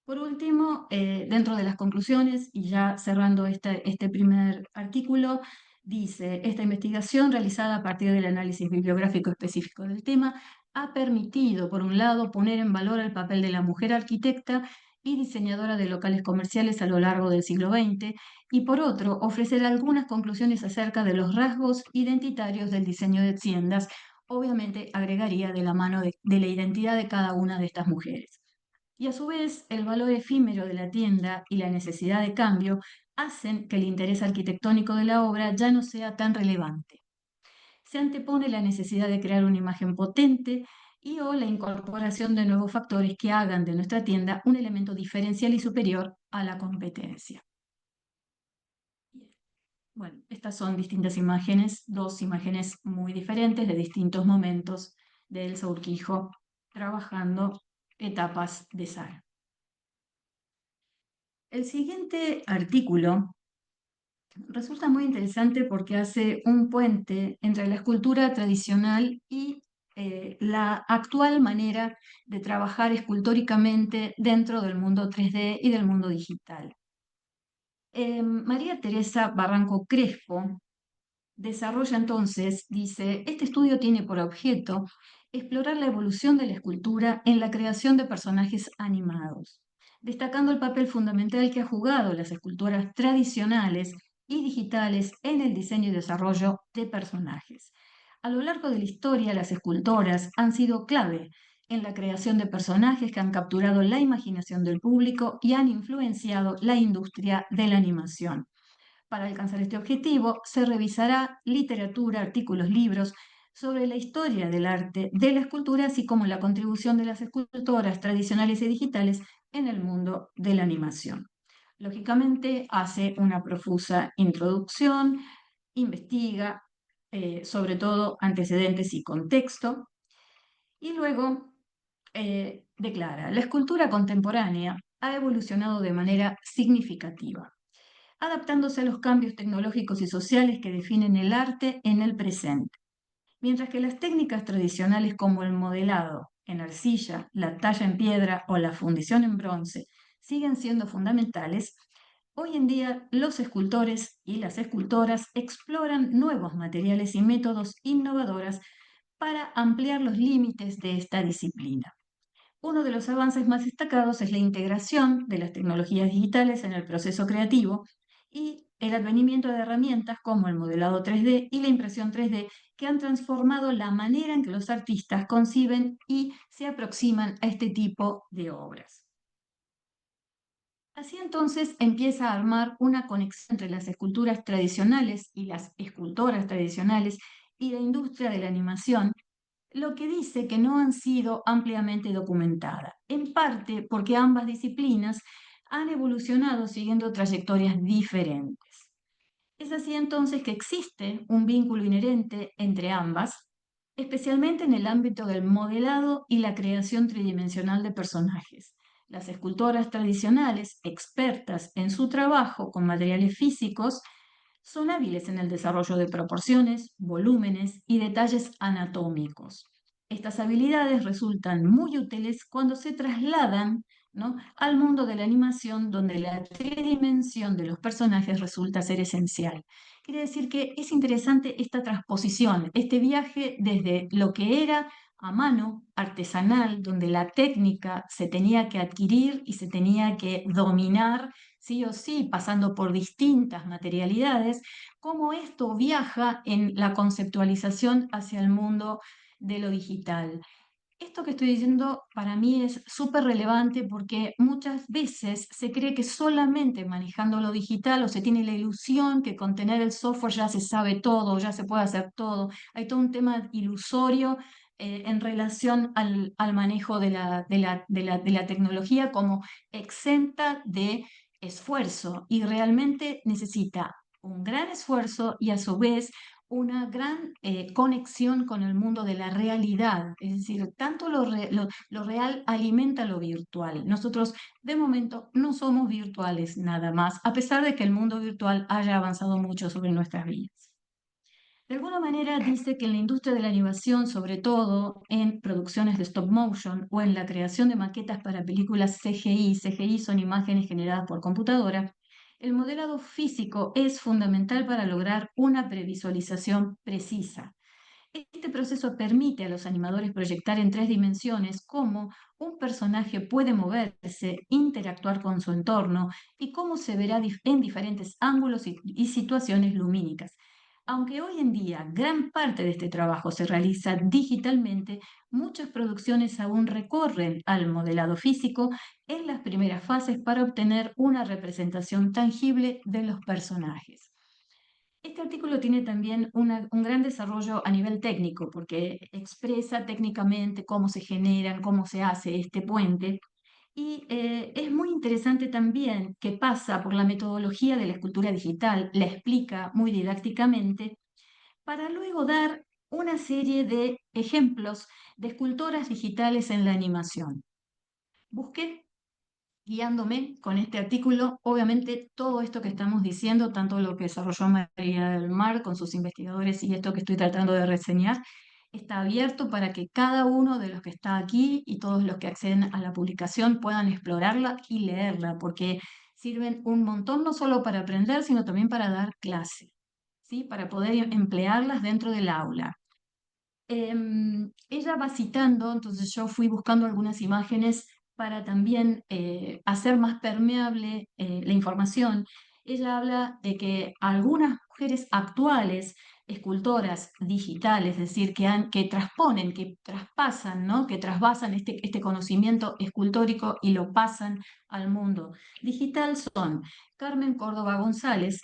Por último, dentro de las conclusiones, y ya cerrando este primer artículo, dice, esta investigación realizada a partir del análisis bibliográfico específico del tema ha permitido, por un lado, poner en valor el papel de la mujer arquitecta y diseñadora de locales comerciales a lo largo del siglo XX, y por otro, ofrecer algunas conclusiones acerca de los rasgos identitarios del diseño de tiendas, obviamente agregaría de la mano de la identidad de cada una de estas mujeres. Y a su vez, el valor efímero de la tienda y la necesidad de cambio hacen que el interés arquitectónico de la obra ya no sea tan relevante. Se antepone la necesidad de crear una imagen potente y o la incorporación de nuevos factores que hagan de nuestra tienda un elemento diferencial y superior a la competencia. Bueno, estas son distintas imágenes, dos imágenes muy diferentes de distintos momentos de Elsa Urquijo trabajando etapas de Zara. El siguiente artículo resulta muy interesante porque hace un puente entre la escultura tradicional y la actual manera de trabajar escultóricamente dentro del mundo 3D y del mundo digital. María Teresa Barranco Crespo desarrolla entonces, dice, este estudio tiene por objeto explorar la evolución de la escultura en la creación de personajes animados, destacando el papel fundamental que ha jugado las esculturas tradicionales y digitales en el diseño y desarrollo de personajes. A lo largo de la historia, las escultoras han sido clave en la creación de personajes que han capturado la imaginación del público y han influenciado la industria de la animación. Para alcanzar este objetivo, se revisará literatura, artículos, libros sobre la historia del arte de la escultura, así como la contribución de las escultoras tradicionales y digitales en el mundo de la animación. Lógicamente, hace una profusa introducción, investiga sobre todo antecedentes y contexto, y luego declara, la escultura contemporánea ha evolucionado de manera significativa, adaptándose a los cambios tecnológicos y sociales que definen el arte en el presente. Mientras que las técnicas tradicionales como el modelado en arcilla, la talla en piedra o la fundición en bronce siguen siendo fundamentales, hoy en día los escultores y las escultoras exploran nuevos materiales y métodos innovadores para ampliar los límites de esta disciplina. Uno de los avances más destacados es la integración de las tecnologías digitales en el proceso creativo y el advenimiento de herramientas como el modelado 3D y la impresión 3D que han transformado la manera en que los artistas conciben y se aproximan a este tipo de obras. Así entonces empieza a armar una conexión entre las esculturas tradicionales y las escultoras tradicionales y la industria de la animación, lo que dice que no han sido ampliamente documentadas, en parte porque ambas disciplinas han evolucionado siguiendo trayectorias diferentes. Es así entonces que existe un vínculo inherente entre ambas, especialmente en el ámbito del modelado y la creación tridimensional de personajes. Las escultoras tradicionales, expertas en su trabajo con materiales físicos, son hábiles en el desarrollo de proporciones, volúmenes y detalles anatómicos. Estas habilidades resultan muy útiles cuando se trasladan, ¿no?, al mundo de la animación, donde la tridimensión de los personajes resulta ser esencial. Quiere decir que es interesante esta transposición, este viaje desde lo que era a mano, artesanal, donde la técnica se tenía que adquirir y se tenía que dominar sí o sí, pasando por distintas materialidades, cómo esto viaja en la conceptualización hacia el mundo de lo digital. Esto que estoy diciendo para mí es súper relevante porque muchas veces se cree que solamente manejando lo digital o se tiene la ilusión que con tener el software ya se sabe todo, ya se puede hacer todo. Hay todo un tema ilusorio en relación al manejo de la tecnología como exenta de esfuerzo y realmente necesita un gran esfuerzo y a su vez una gran conexión con el mundo de la realidad, es decir, tanto lo real alimenta lo virtual. Nosotros de momento no somos virtuales nada más, a pesar de que el mundo virtual haya avanzado mucho sobre nuestras vidas. De alguna manera dice que en la industria de la animación, sobre todo en producciones de stop motion o en la creación de maquetas para películas CGI son imágenes generadas por computadora, el modelado físico es fundamental para lograr una previsualización precisa. Este proceso permite a los animadores proyectar en 3 dimensiones cómo un personaje puede moverse, interactuar con su entorno y cómo se verá en diferentes ángulos y situaciones lumínicas. Aunque hoy en día gran parte de este trabajo se realiza digitalmente, muchas producciones aún recorren al modelado físico en las primeras fases para obtener una representación tangible de los personajes. Este artículo tiene también un gran desarrollo a nivel técnico, porque expresa técnicamente cómo se generan, cómo se hace este puente. Y es muy interesante también que pasa por la metodología de la escultura digital, la explica muy didácticamente, para luego dar una serie de ejemplos de escultoras digitales en la animación. Busqué guiándome con este artículo, obviamente todo esto que estamos diciendo, tanto lo que desarrolló María del Mar con sus investigadores y esto que estoy tratando de reseñar, Está abierto para que cada uno de los que está aquí y todos los que acceden a la publicación puedan explorarla y leerla, porque sirven un montón no solo para aprender, sino también para dar clase, ¿sí? Para poder emplearlas dentro del aula. Ella va citando, entonces yo fui buscando algunas imágenes para también hacer más permeable la información. Ella habla de que algunas mujeres actuales, escultoras digitales, es decir, que transponen, que traspasan, ¿no? Que trasvasan este conocimiento escultórico y lo pasan al mundo digital, son Carmen Córdoba González,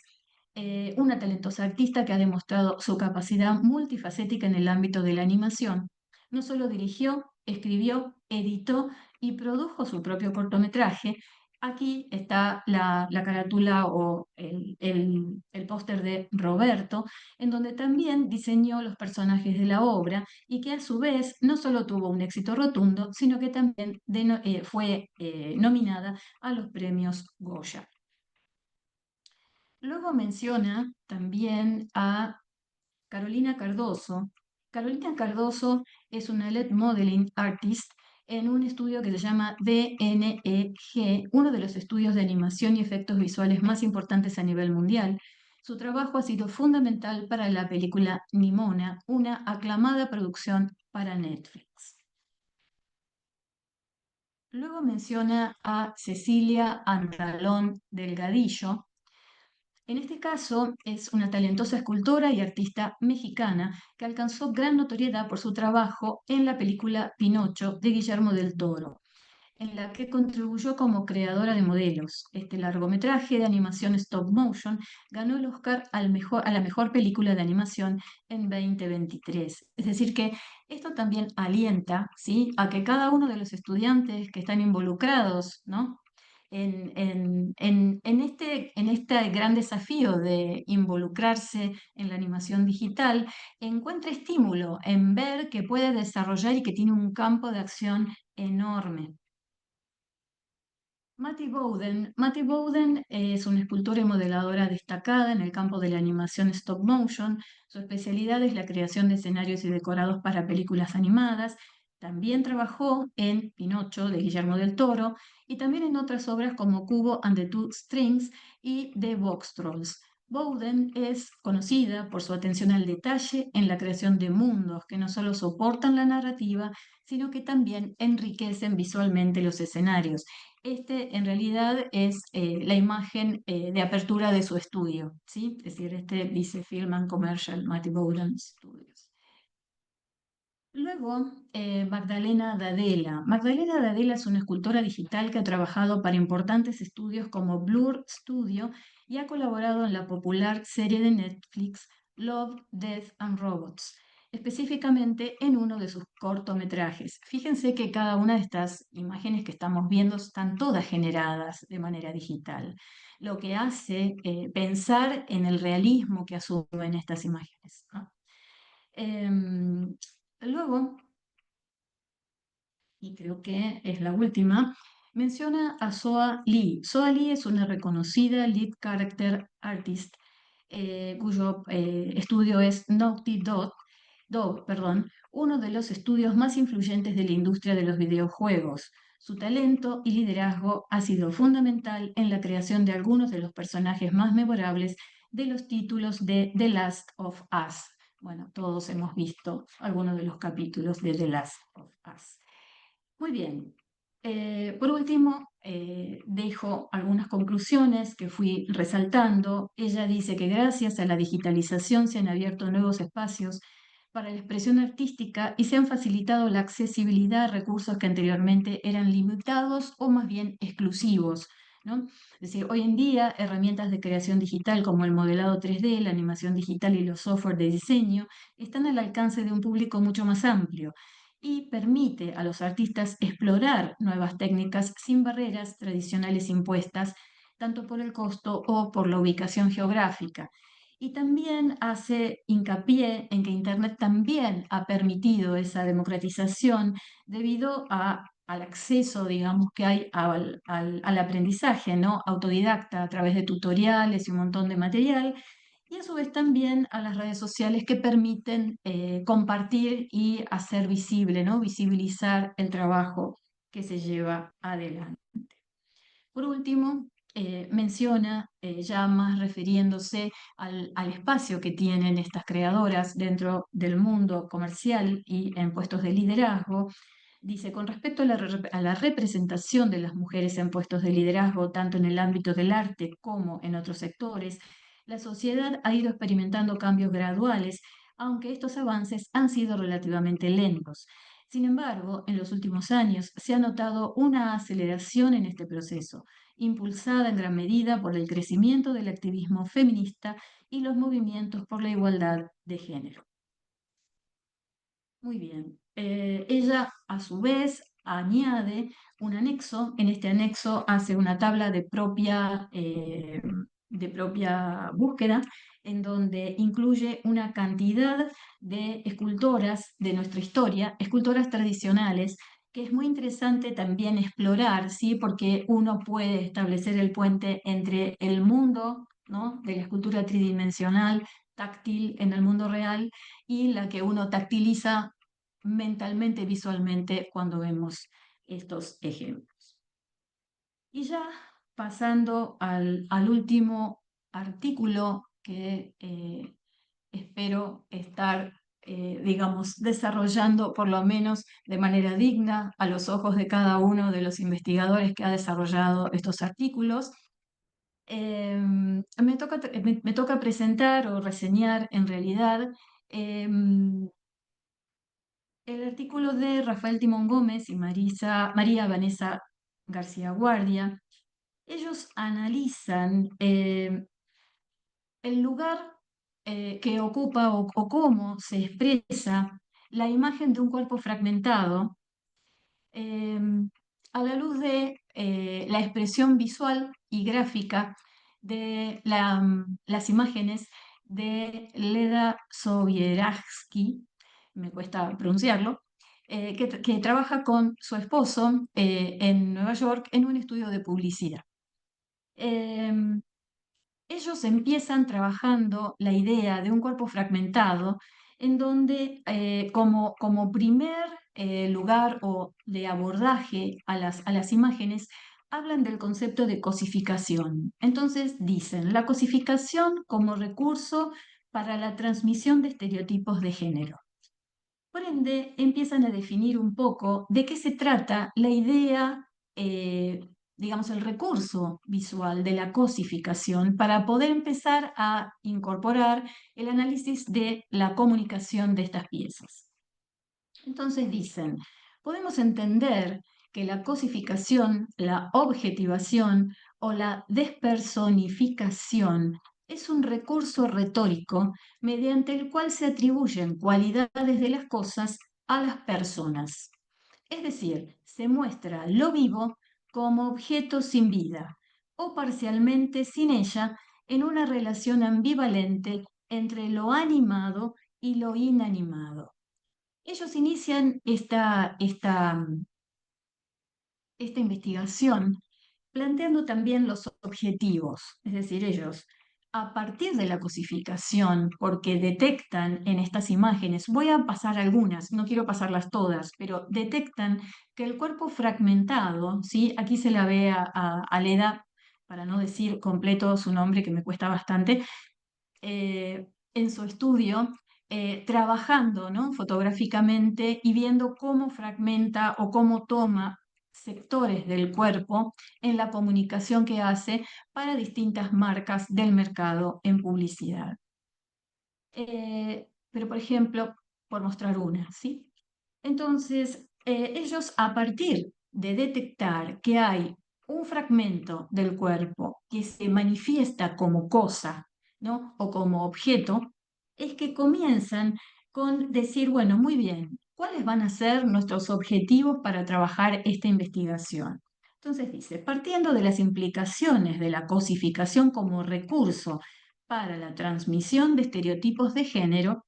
una talentosa artista que ha demostrado su capacidad multifacética en el ámbito de la animación. No solo dirigió, escribió, editó y produjo su propio cortometraje. Aquí está la carátula o el póster de Roberto, en donde también diseñó los personajes de la obra y que a su vez no solo tuvo un éxito rotundo, sino que también fue nominada a los premios Goya. Luego menciona también a Carolina Cardoso. Carolina Cardoso es una LED Modeling Artist en un estudio que se llama DNEG, uno de los estudios de animación y efectos visuales más importantes a nivel mundial. Su trabajo ha sido fundamental para la película Nimona, una aclamada producción para Netflix. Luego menciona a Cecilia Andalón Delgadillo. En este caso, es una talentosa escultora y artista mexicana que alcanzó gran notoriedad por su trabajo en la película Pinocho de Guillermo del Toro, en la que contribuyó como creadora de modelos. Este largometraje de animación stop motion ganó el Oscar a la mejor película de animación en 2023. Es decir, que esto también alienta, ¿sí?, a que cada uno de los estudiantes que están involucrados, ¿no?, en este gran desafío de involucrarse en la animación digital, encuentre estímulo en ver que puede desarrollar y que tiene un campo de acción enorme. Matty Bowden es una escultora y modeladora destacada en el campo de la animación stop motion. Su especialidad es la creación de escenarios y decorados para películas animadas. También trabajó en Pinocho de Guillermo del Toro y también en otras obras como Kubo and the Two Strings y The Box Trolls. Bowden es conocida por su atención al detalle en la creación de mundos que no solo soportan la narrativa, sino que también enriquecen visualmente los escenarios. Este en realidad es la imagen de apertura de su estudio, ¿sí? Es decir, este dice Film and Commercial Matty Bowden Studios. Luego, Magdalena Dadela. Magdalena Dadela es una escultora digital que ha trabajado para importantes estudios como Blur Studio y ha colaborado en la popular serie de Netflix Love, Death and Robots, específicamente en uno de sus cortometrajes. Fíjense que cada una de estas imágenes que estamos viendo están todas generadas de manera digital, lo que hace pensar en el realismo que asumen estas imágenes, ¿no? Luego, y creo que es la última, menciona a Soa Lee. Soa Lee es una reconocida lead character artist cuyo estudio es Naughty Dog, uno de los estudios más influyentes de la industria de los videojuegos. Su talento y liderazgo ha sido fundamental en la creación de algunos de los personajes más memorables de los títulos de The Last of Us. Bueno, todos hemos visto algunos de los capítulos de The Last of Us. Muy bien. Por último, dejo algunas conclusiones que fui resaltando. Ella dice que gracias a la digitalización se han abierto nuevos espacios para la expresión artística y se han facilitado la accesibilidad a recursos que anteriormente eran limitados o más bien exclusivos, ¿no? Es decir, hoy en día herramientas de creación digital como el modelado 3D, la animación digital y los software de diseño están al alcance de un público mucho más amplio y permite a los artistas explorar nuevas técnicas sin barreras tradicionales impuestas, tanto por el costo o por la ubicación geográfica. Y también hace hincapié en que Internet también ha permitido esa democratización debido al acceso, digamos, que hay al aprendizaje, ¿no?, autodidacta a través de tutoriales y un montón de material, y a su vez también a las redes sociales que permiten compartir y hacer visible, ¿no? Visibilizar el trabajo que se lleva adelante. Por último, menciona, ya más refiriéndose al espacio que tienen estas creadoras dentro del mundo comercial y en puestos de liderazgo, dice, con respecto a la representación de las mujeres en puestos de liderazgo, tanto en el ámbito del arte como en otros sectores, la sociedad ha ido experimentando cambios graduales, aunque estos avances han sido relativamente lentos. Sin embargo, en los últimos años se ha notado una aceleración en este proceso, impulsada en gran medida por el crecimiento del activismo feminista y los movimientos por la igualdad de género. Muy bien. Ella, a su vez, añade un anexo. En este anexo hace una tabla de propia búsqueda, en donde incluye una cantidad de escultoras de nuestra historia, escultoras tradicionales, que es muy interesante también explorar, ¿sí? Porque uno puede establecer el puente entre el mundo, ¿no?, de la escultura tridimensional, táctil en el mundo real, y la que uno tactiliza mentalmente, visualmente, cuando vemos estos ejemplos. Y ya pasando al último artículo que espero estar, digamos, desarrollando por lo menos de manera digna a los ojos de cada uno de los investigadores que ha desarrollado estos artículos. Me toca presentar o reseñar en realidad el artículo de Rafael Timón Gómez y María Vanessa García Guardia. Ellos analizan el lugar que ocupa o cómo se expresa la imagen de un cuerpo fragmentado a la luz de la expresión visual y gráfica de las imágenes de Leda Sobieski, me cuesta pronunciarlo, que trabaja con su esposo en Nueva York en un estudio de publicidad. Ellos empiezan trabajando la idea de un cuerpo fragmentado, en donde como primer lugar o de abordaje a las imágenes, hablan del concepto de cosificación. Entonces dicen, la cosificación como recurso para la transmisión de estereotipos de género. Por ende, empiezan a definir un poco de qué se trata la idea, digamos, el recurso visual de la cosificación para poder empezar a incorporar el análisis de la comunicación de estas piezas. Entonces dicen, podemos entender que la cosificación, la objetivación o la despersonificación es un recurso retórico mediante el cual se atribuyen cualidades de las cosas a las personas. Es decir, se muestra lo vivo como objeto sin vida o parcialmente sin ella en una relación ambivalente entre lo animado y lo inanimado. Ellos inician esta investigación planteando también los objetivos, es decir, ellos a partir de la cosificación, porque detectan en estas imágenes, voy a pasar algunas, no quiero pasarlas todas, pero detectan que el cuerpo fragmentado, ¿sí? Aquí se la ve a Leda, para no decir completo su nombre, que me cuesta bastante, en su estudio, trabajando, ¿no?, fotográficamente y viendo cómo fragmenta o cómo toma sectores del cuerpo en la comunicación que hace para distintas marcas del mercado en publicidad. Pero, por ejemplo, por mostrar una, ¿sí? Entonces, ellos, a partir de detectar que hay un fragmento del cuerpo que se manifiesta como cosa, ¿no?, o como objeto, es que comienzan con decir, bueno, muy bien, ¿cuáles van a ser nuestros objetivos para trabajar esta investigación? Entonces dice, partiendo de las implicaciones de la cosificación como recurso para la transmisión de estereotipos de género,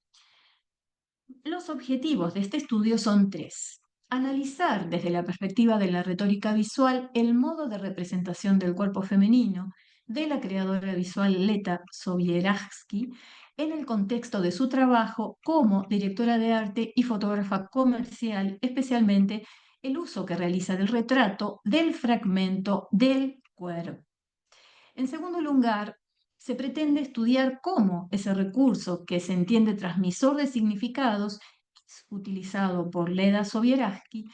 los objetivos de este estudio son tres. Analizar desde la perspectiva de la retórica visual el modo de representación del cuerpo femenino de la creadora visual Leta Sobieski en el contexto de su trabajo como directora de arte y fotógrafa comercial, especialmente el uso que realiza del retrato del fragmento del cuerpo. En segundo lugar, se pretende estudiar cómo ese recurso que se entiende transmisor de significados es utilizado por Leda Sobieski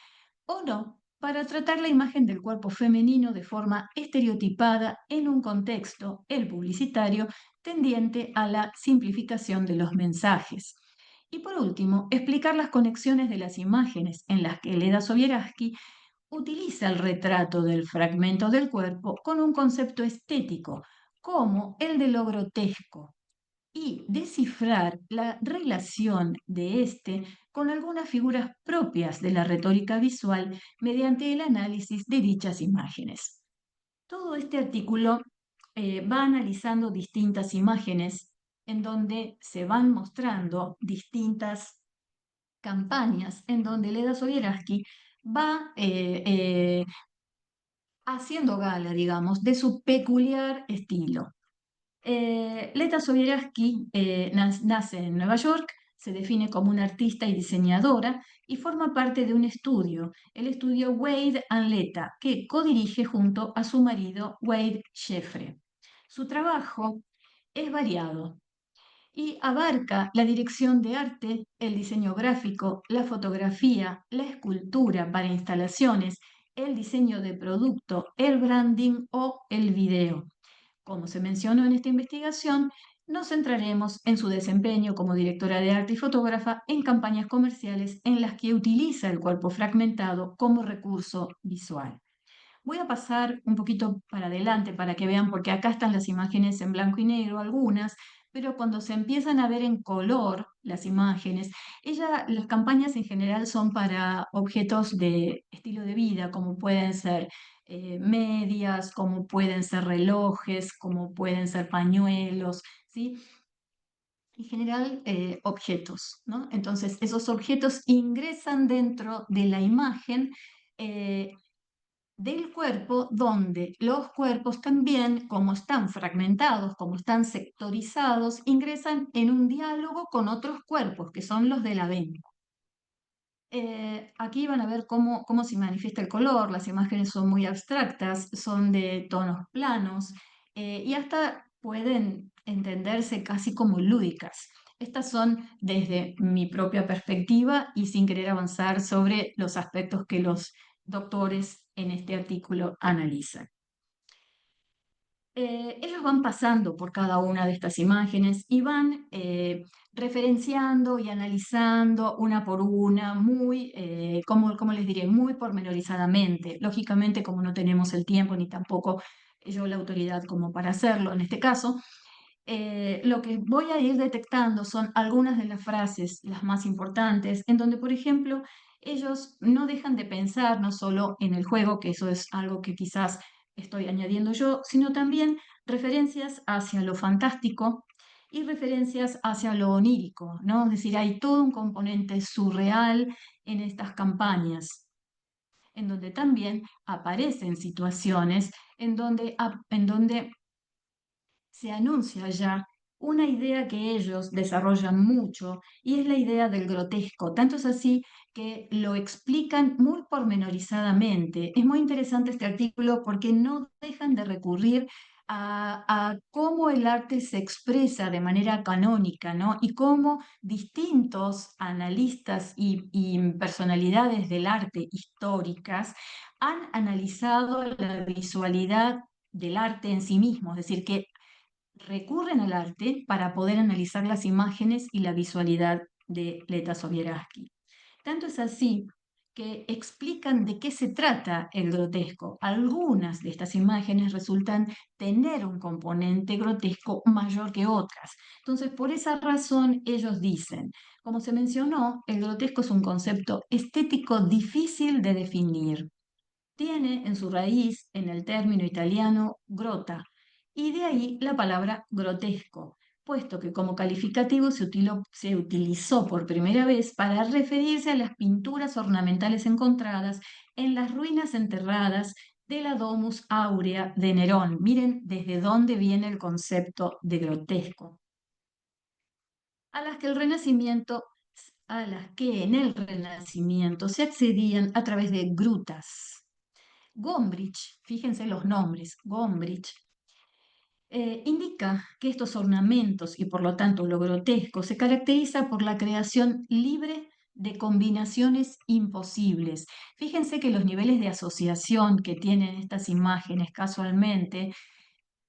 o no para tratar la imagen del cuerpo femenino de forma estereotipada en un contexto, el publicitario, tendiente a la simplificación de los mensajes. Y por último, explicar las conexiones de las imágenes en las que Leda Sobieski utiliza el retrato del fragmento del cuerpo con un concepto estético, como el de lo grotesco, y descifrar la relación de este con algunas figuras propias de la retórica visual mediante el análisis de dichas imágenes. Todo este artículo va analizando distintas imágenes en donde se van mostrando distintas campañas, en donde Leda Sobieski va haciendo gala, digamos, de su peculiar estilo. Leta Sobieski nace en Nueva York, se define como una artista y diseñadora y forma parte de un estudio, el estudio Wade and Leta, que codirige junto a su marido Wade Jeffrey. Su trabajo es variado y abarca la dirección de arte, el diseño gráfico, la fotografía, la escultura para instalaciones, el diseño de producto, el branding o el video. Como se mencionó en esta investigación, nos centraremos en su desempeño como directora de arte y fotógrafa en campañas comerciales en las que utiliza el cuerpo fragmentado como recurso visual. Voy a pasar un poquito para adelante para que vean, porque acá están las imágenes en blanco y negro, algunas, pero cuando se empiezan a ver en color las imágenes, las campañas en general son para objetos de estilo de vida, como pueden ser medias, como pueden ser relojes, como pueden ser pañuelos, ¿sí? En general, objetos, ¿no? Entonces, esos objetos ingresan dentro de la imagen del cuerpo, donde los cuerpos también, como están fragmentados, como están sectorizados, ingresan en un diálogo con otros cuerpos, que son los de la venta. Aquí van a ver cómo se manifiesta el color, las imágenes son muy abstractas, son de tonos planos y hasta pueden entenderse casi como lúdicas. Estas son desde mi propia perspectiva y sin querer avanzar sobre los aspectos que los doctores en este artículo analizan. Ellos van pasando por cada una de estas imágenes y van referenciando y analizando una por una, muy, como les diré, muy pormenorizadamente. Lógicamente, como no tenemos el tiempo ni tampoco yo la autoridad como para hacerlo en este caso, lo que voy a ir detectando son algunas de las frases, las más importantes, en donde, por ejemplo, ellos no dejan de pensar no solo en el juego, que eso es algo que quizás estoy añadiendo yo, sino también referencias hacia lo fantástico y referencias hacia lo onírico, ¿no? Es decir, hay todo un componente surreal en estas campañas, en donde también aparecen situaciones en donde se anuncia ya una idea que ellos desarrollan mucho y es la idea del grotesco. Tanto es así que lo explican muy pormenorizadamente. Es muy interesante este artículo porque no dejan de recurrir a cómo el arte se expresa de manera canónica, ¿no? Y cómo distintos analistas y personalidades del arte históricas han analizado la visualidad del arte en sí mismo, es decir, que recurren al arte para poder analizar las imágenes y la visualidad de Leta Sobieski. Tanto es así que explican de qué se trata el grotesco. Algunas de estas imágenes resultan tener un componente grotesco mayor que otras. Entonces, por esa razón, ellos dicen, como se mencionó, el grotesco es un concepto estético difícil de definir. Tiene en su raíz en el término italiano grota, y de ahí la palabra grotesco, puesto que como calificativo se utilizó por primera vez para referirse a las pinturas ornamentales encontradas en las ruinas enterradas de la Domus Aurea de Nerón. Miren desde dónde viene el concepto de grotesco. A las que en el Renacimiento se accedían a través de grutas. Gombrich, fíjense los nombres, Gombrich, indica que estos ornamentos y por lo tanto lo grotesco se caracteriza por la creación libre de combinaciones imposibles. Fíjense que los niveles de asociación que tienen estas imágenes casualmente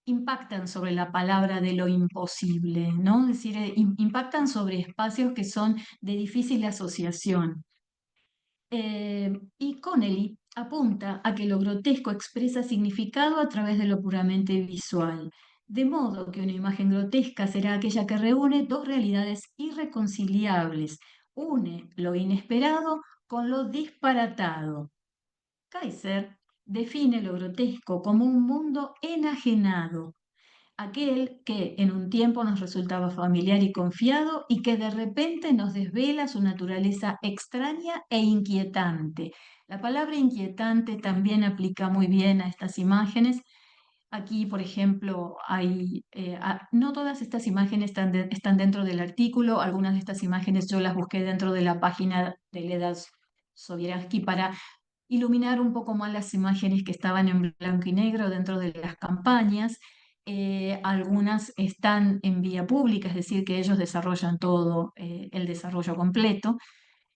impactan sobre la palabra de lo imposible, ¿no? Es decir, impactan sobre espacios que son de difícil asociación. Y Connelly apunta a que lo grotesco expresa significado a través de lo puramente visual, de modo que una imagen grotesca será aquella que reúne dos realidades irreconciliables, une lo inesperado con lo disparatado. Kaiser define lo grotesco como un mundo enajenado, aquel que en un tiempo nos resultaba familiar y confiado y que de repente nos desvela su naturaleza extraña e inquietante. La palabra inquietante también aplica muy bien a estas imágenes. Aquí, por ejemplo, no todas estas imágenes están dentro del artículo, algunas de estas imágenes yo las busqué dentro de la página de Leda Sobieransky para iluminar un poco más las imágenes que estaban en blanco y negro dentro de las campañas. Algunas están en vía pública, es decir, que ellos desarrollan todo el desarrollo completo.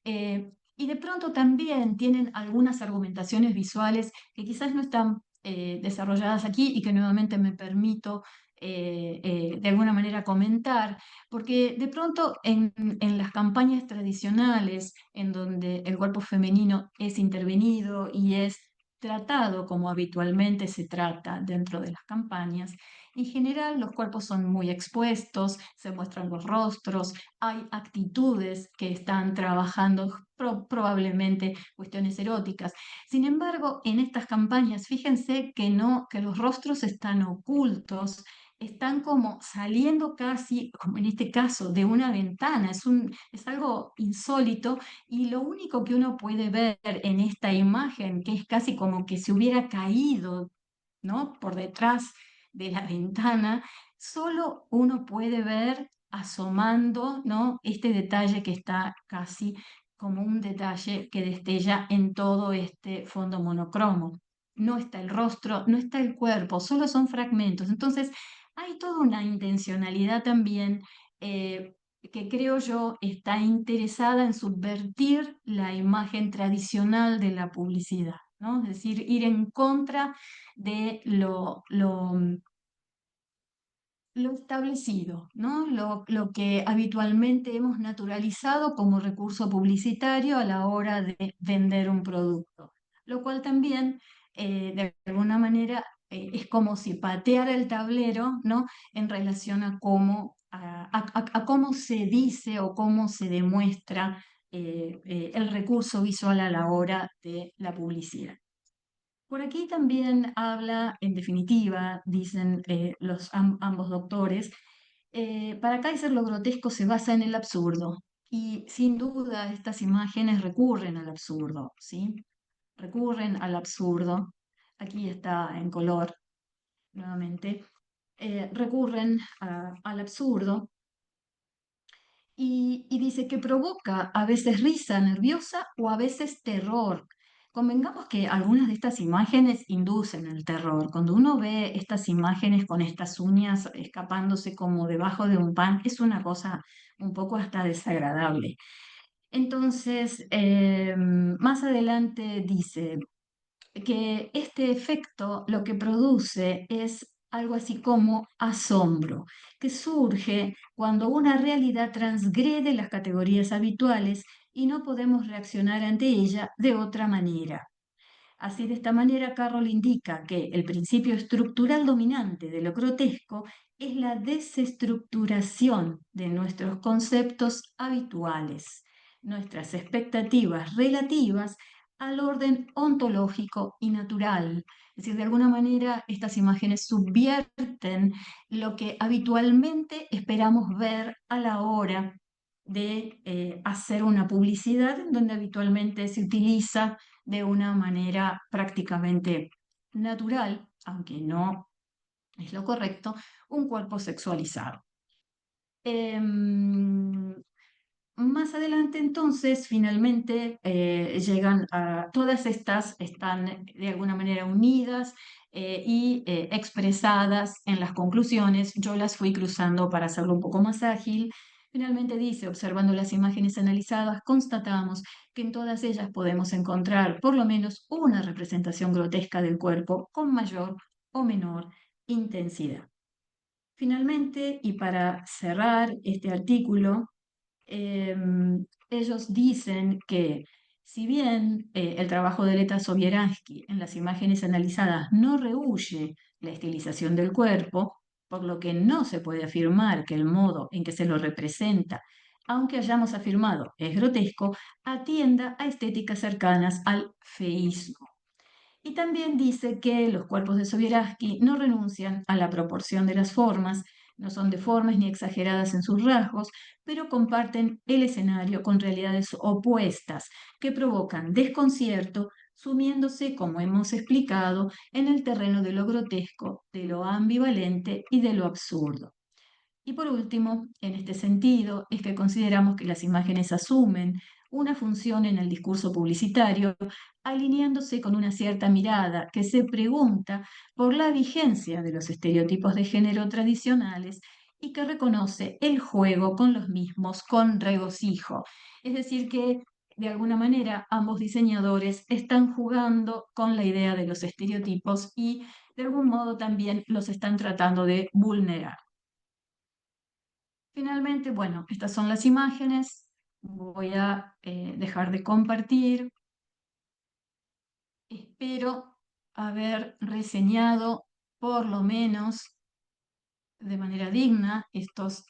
Y de pronto también tienen algunas argumentaciones visuales que quizás no están desarrolladas aquí y que nuevamente me permito de alguna manera comentar, porque de pronto en las campañas tradicionales, en donde el cuerpo femenino es intervenido y es tratado como habitualmente se trata dentro de las campañas, en general los cuerpos son muy expuestos, se muestran los rostros, hay actitudes que están trabajando probablemente cuestiones eróticas. Sin embargo, en estas campañas, fíjense que no, que los rostros están ocultos, están como saliendo casi, como en este caso, de una ventana. Es algo insólito y lo único que uno puede ver en esta imagen, que es casi como que se hubiera caído, ¿no?, por detrás de la ventana, solo uno puede ver asomando, ¿no?, este detalle que está casi como un detalle que destella en todo este fondo monocromo. No está el rostro, no está el cuerpo, solo son fragmentos. Entonces, hay toda una intencionalidad también que creo yo está interesada en subvertir la imagen tradicional de la publicidad, ¿no? Es decir, ir en contra de lo establecido, ¿no? Lo que habitualmente hemos naturalizado como recurso publicitario a la hora de vender un producto, lo cual también, de alguna manera, es como si pateara el tablero, ¿no?, en relación a cómo se dice o cómo se demuestra el recurso visual a la hora de la publicidad. Por aquí también habla, en definitiva, dicen ambos doctores, para Kaiser lo grotesco se basa en el absurdo y sin duda estas imágenes recurren al absurdo, ¿sí? Recurren al absurdo. Aquí está en color nuevamente. Recurren al absurdo y dice que provoca a veces risa nerviosa o a veces terror. Convengamos que algunas de estas imágenes inducen el terror. Cuando uno ve estas imágenes con estas uñas escapándose como debajo de un pan, es una cosa un poco hasta desagradable. Entonces, más adelante dice que este efecto lo que produce es algo así como asombro, que surge cuando una realidad transgrede las categorías habituales y no podemos reaccionar ante ella de otra manera. Así, de esta manera, Carroll indica que el principio estructural dominante de lo grotesco es la desestructuración de nuestros conceptos habituales, nuestras expectativas relativas al orden ontológico y natural. Es decir, de alguna manera estas imágenes subvierten lo que habitualmente esperamos ver a la hora de hacer una publicidad, donde habitualmente se utiliza de una manera prácticamente natural, aunque no es lo correcto, un cuerpo sexualizado. Más adelante, entonces, finalmente llegan a. Todas estas están de alguna manera unidas y expresadas en las conclusiones. Yo las fui cruzando para hacerlo un poco más ágil. Finalmente dice: observando las imágenes analizadas, constatamos que en todas ellas podemos encontrar por lo menos una representación grotesca del cuerpo con mayor o menor intensidad. Finalmente, y para cerrar este artículo, ellos dicen que si bien el trabajo de Leta Sobieransky en las imágenes analizadas no rehúye la estilización del cuerpo, por lo que no se puede afirmar que el modo en que se lo representa, aunque hayamos afirmado es grotesco, atienda a estéticas cercanas al feísmo. Y también dice que los cuerpos de Sobieransky no renuncian a la proporción de las formas, no son deformes ni exageradas en sus rasgos, pero comparten el escenario con realidades opuestas que provocan desconcierto, sumiéndose, como hemos explicado, en el terreno de lo grotesco, de lo ambivalente y de lo absurdo. Y por último, en este sentido, es que consideramos que las imágenes asumen una función en el discurso publicitario, alineándose con una cierta mirada que se pregunta por la vigencia de los estereotipos de género tradicionales y que reconoce el juego con los mismos con regocijo. Es decir, que de alguna manera ambos diseñadores están jugando con la idea de los estereotipos y de algún modo también los están tratando de vulnerar. Finalmente, bueno, estas son las imágenes. Voy a dejar de compartir. Espero haber reseñado por lo menos de manera digna estos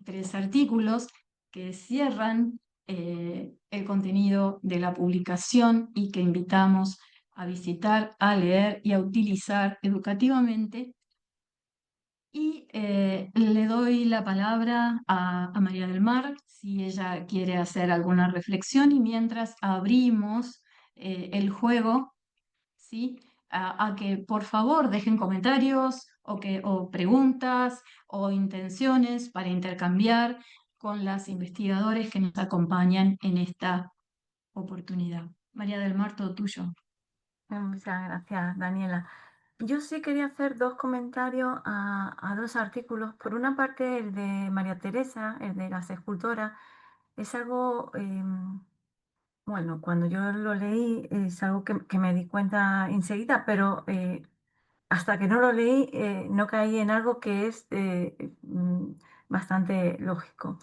3 artículos que cierran el contenido de la publicación y que invitamos a visitar, a leer y a utilizar educativamente. Y le doy la palabra a María del Mar, si ella quiere hacer alguna reflexión, y mientras abrimos el juego, ¿sí? A que por favor dejen comentarios o preguntas o intenciones para intercambiar con las investigadores que nos acompañan en esta oportunidad. María del Mar, todo tuyo. Muchas gracias, Daniela. Yo sí quería hacer 2 comentarios a 2 artículos. Por una parte, el de María Teresa, el de las escultoras, es algo, bueno, cuando yo lo leí es algo que me di cuenta enseguida, pero hasta que no lo leí no caí en algo que es bastante lógico.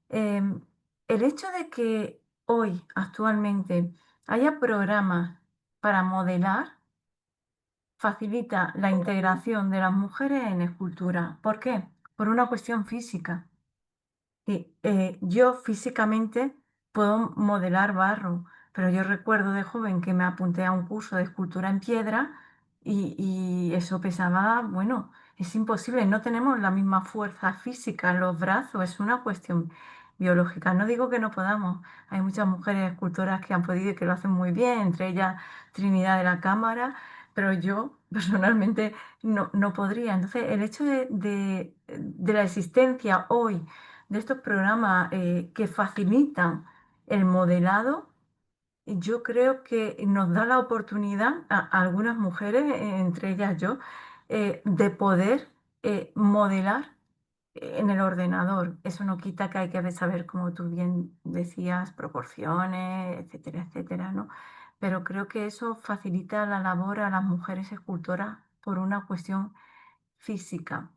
El hecho de que hoy, actualmente, haya programas para modelar facilita la integración de las mujeres en escultura. ¿Por qué? Por una cuestión física. Sí, yo físicamente puedo modelar barro, pero yo recuerdo de joven que me apunté a un curso de escultura en piedra y eso pesaba, bueno, es imposible, no tenemos la misma fuerza física en los brazos, es una cuestión biológica. No digo que no podamos, hay muchas mujeres escultoras que han podido y que lo hacen muy bien, entre ellas Trinidad de la Cámara, pero yo personalmente no podría. Entonces, el hecho de la existencia hoy de estos programas que facilitan el modelado, yo creo que nos da la oportunidad a algunas mujeres, entre ellas yo, de poder modelar en el ordenador. Eso no quita que hay que saber, como tú bien decías, proporciones, etcétera, etcétera, ¿no? Pero creo que eso facilita la labor a las mujeres escultoras por una cuestión física.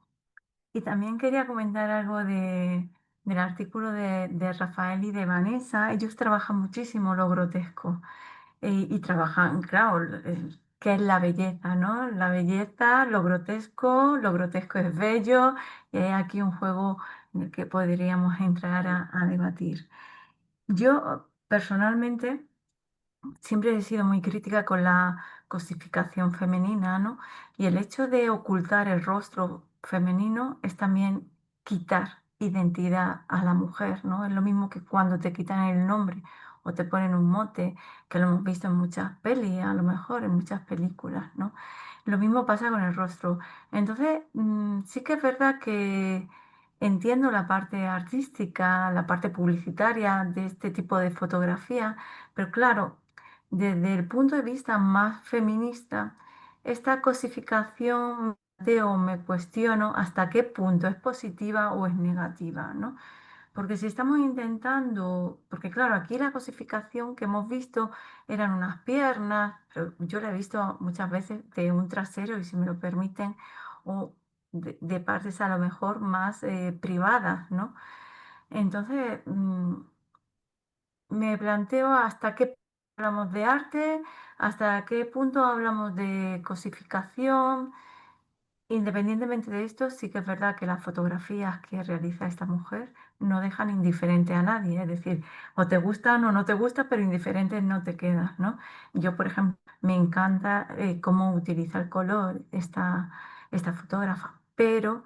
Y también quería comentar algo del artículo de Rafael y de Vanessa. Ellos trabajan muchísimo lo grotesco y trabajan, claro, qué es la belleza, ¿no? La belleza, lo grotesco es bello, y hay aquí un juego en el que podríamos entrar a debatir. Yo personalmente siempre he sido muy crítica con la cosificación femenina, ¿no? Y el hecho de ocultar el rostro femenino es también quitar identidad a la mujer, ¿no? Es lo mismo que cuando te quitan el nombre o te ponen un mote, que lo hemos visto en muchas pelis, a lo mejor en muchas películas, ¿no? Lo mismo pasa con el rostro. Entonces, sí que es verdad que entiendo la parte artística, la parte publicitaria de este tipo de fotografía, pero claro, desde el punto de vista más feminista, esta cosificación me cuestiono hasta qué punto es positiva o es negativa, ¿no? Porque si estamos intentando, porque claro, aquí la cosificación que hemos visto eran unas piernas, pero yo la he visto muchas veces de un trasero, y si me lo permiten, o de partes a lo mejor más privadas, ¿no? Entonces, me planteo hasta qué punto hablamos de arte, hasta qué punto hablamos de cosificación. Independientemente de esto, sí que es verdad que las fotografías que realiza esta mujer no dejan indiferente a nadie. Es decir, o te gustan o no te gustan, pero indiferente no te quedas, ¿no? Yo, por ejemplo, me encanta cómo utiliza el color esta fotógrafa, pero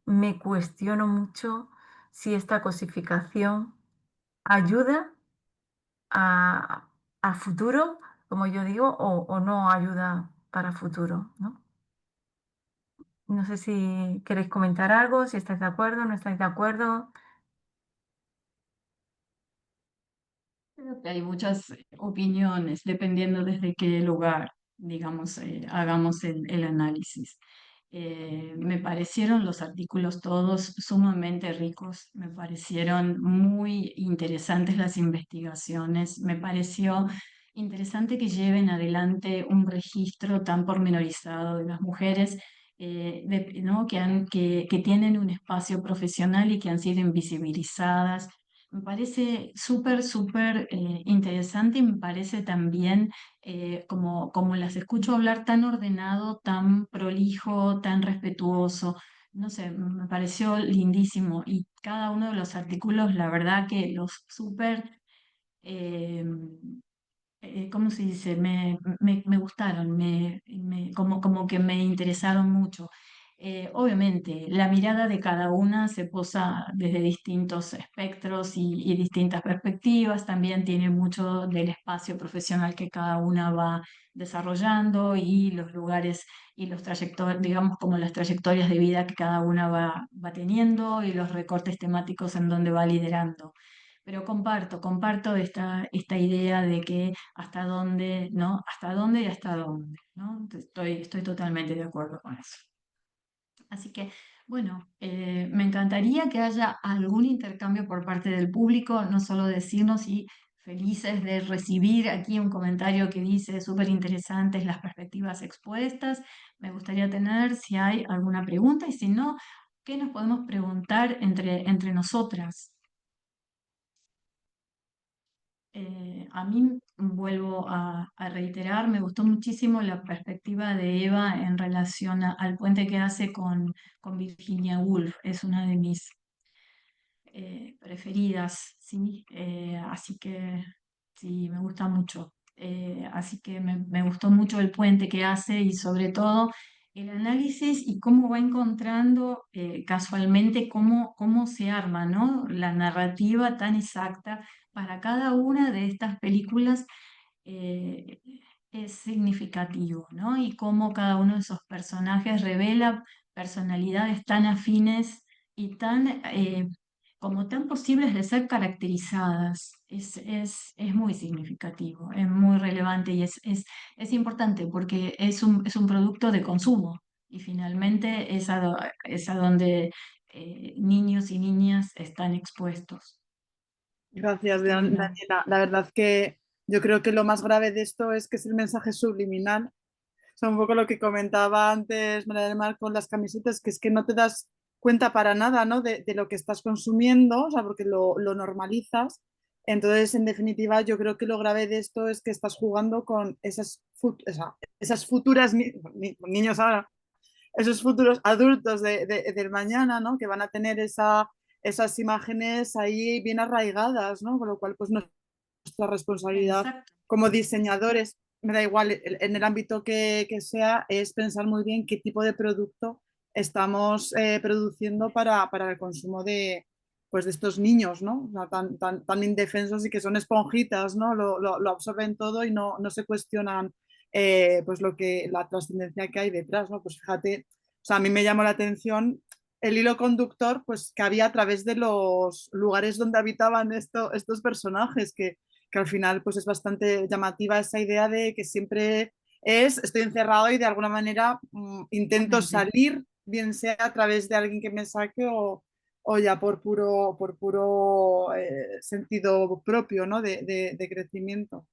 me cuestiono mucho si esta cosificación ayuda a, a futuro, como yo digo, o no ayuda para futuro, ¿no? No sé si queréis comentar algo, si estáis de acuerdo, no estáis de acuerdo. Creo que hay muchas opiniones dependiendo desde qué lugar, digamos, hagamos el análisis. Me parecieron los artículos todos sumamente ricos, me parecieron muy interesantes las investigaciones, me pareció interesante que lleven adelante un registro tan pormenorizado de las mujeres, ¿no? que tienen un espacio profesional y que han sido invisibilizadas. Me parece súper, súper interesante, y me parece también, como las escucho hablar, tan ordenado, tan prolijo, tan respetuoso. No sé, me pareció lindísimo. Y cada uno de los artículos, la verdad que los súper, eh, ¿cómo se dice? Me gustaron, como que me interesaron mucho. Obviamente, la mirada de cada una se posa desde distintos espectros y distintas perspectivas. También tiene mucho del espacio profesional que cada una va desarrollando y los lugares y los trayectorias, digamos, como las trayectorias de vida que cada una va teniendo y los recortes temáticos en donde va liderando. Pero comparto esta idea de que hasta dónde, ¿no? Hasta dónde y hasta dónde, ¿no? Estoy totalmente de acuerdo con eso. Así que, bueno, me encantaría que haya algún intercambio por parte del público, no solo decirnos y felices de recibir aquí un comentario que dice súper interesantes las perspectivas expuestas. Me gustaría tener si hay alguna pregunta y si no, ¿qué nos podemos preguntar entre nosotras? A mí, vuelvo a reiterar, me gustó muchísimo la perspectiva de Eva en relación al puente que hace con Virginia Woolf. Es una de mis preferidas, ¿sí? Así que sí, me gusta mucho. Así que me gustó mucho el puente que hace y sobre todo el análisis y cómo va encontrando casualmente cómo se arma, ¿no? La narrativa tan exacta para cada una de estas películas. eh, es significativo, ¿no? Y cómo cada uno de esos personajes revela personalidades tan afines y como tan posibles de ser caracterizadas. Es muy significativo, es muy relevante y es importante porque es un producto de consumo y finalmente es a donde niños y niñas están expuestos. Gracias, ¿Qué opinan? Daniela. La verdad que yo creo que lo más grave de esto es que es el mensaje subliminal. O sea, un poco lo que comentaba antes María del Mar con las camisetas, que es que no te das cuenta para nada, ¿no? de lo que estás consumiendo, o sea, porque lo normalizas. Entonces, en definitiva, yo creo que lo grave de esto es que estás jugando con esas futuras niños ahora, esos futuros adultos del mañana, ¿no? Que van a tener esas imágenes ahí bien arraigadas, ¿no? Con lo cual, pues nuestra responsabilidad Exacto. como diseñadores, me da igual en el ámbito que sea, es pensar muy bien qué tipo de producto estamos produciendo para el consumo pues de estos niños, ¿no? O sea, tan indefensos y que son esponjitas, ¿no? Lo absorben todo y no se cuestionan pues la trascendencia que hay detrás, ¿no? Pues fíjate, o sea, a mí me llamó la atención el hilo conductor pues, que había a través de los lugares donde habitaban estos personajes, que al final pues, es bastante llamativa esa idea de que siempre estoy encerrado y de alguna manera intento salir, bien sea a través de alguien que me saque o ya por puro sentido propio, ¿no? de crecimiento.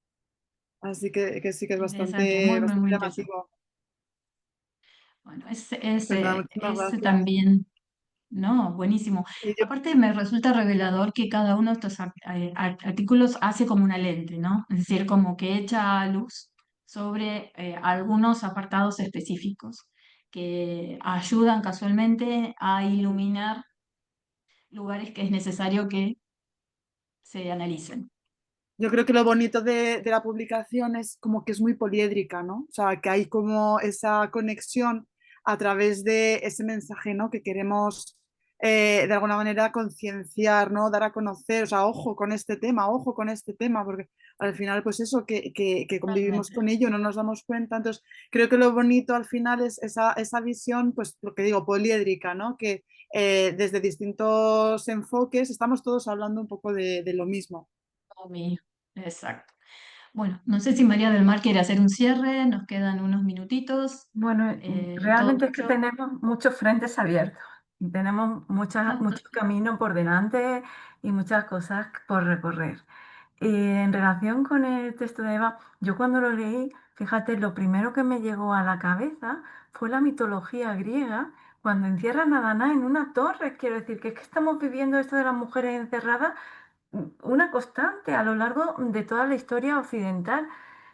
Así que sí que es Interesante, bastante, muy, muy, bastante muy interesante. llamativo. Bueno, Pues nada, muchísimas ese gracias. también, ¿no? Buenísimo. Y yo, Aparte me resulta revelador que cada uno de estos artículos hace como una lente, ¿no? Es decir, como que echa luz sobre algunos apartados específicos que ayudan casualmente a iluminar lugares que es necesario que se analicen. yo creo que lo bonito de la publicación es como que es muy poliédrica, ¿no? O sea, que hay como esa conexión a través de ese mensaje, ¿no? Que queremos de alguna manera concienciar, ¿no? Dar a conocer, o sea, ojo con este tema, porque al final, pues eso, que convivimos Totalmente. con ello, no nos damos cuenta. Entonces, creo que lo bonito al final es esa visión, pues lo que digo, poliédrica, ¿no? Que desde distintos enfoques estamos todos hablando un poco de lo mismo. Oh, mío. Exacto. Bueno, no sé si María del Mar quiere hacer un cierre, nos quedan unos minutitos. Bueno, Todo realmente es que tuyo. tenemos muchos frentes abiertos y tenemos mucho camino por delante y muchas cosas por recorrer. Y en relación con el texto de Eva, yo cuando lo leí, fíjate, lo primero que me llegó a la cabeza fue la mitología griega, cuando encierran a Danae en una torre. Quiero decir, que es que estamos viviendo esto de las mujeres encerradas, una constante a lo largo de toda la historia occidental.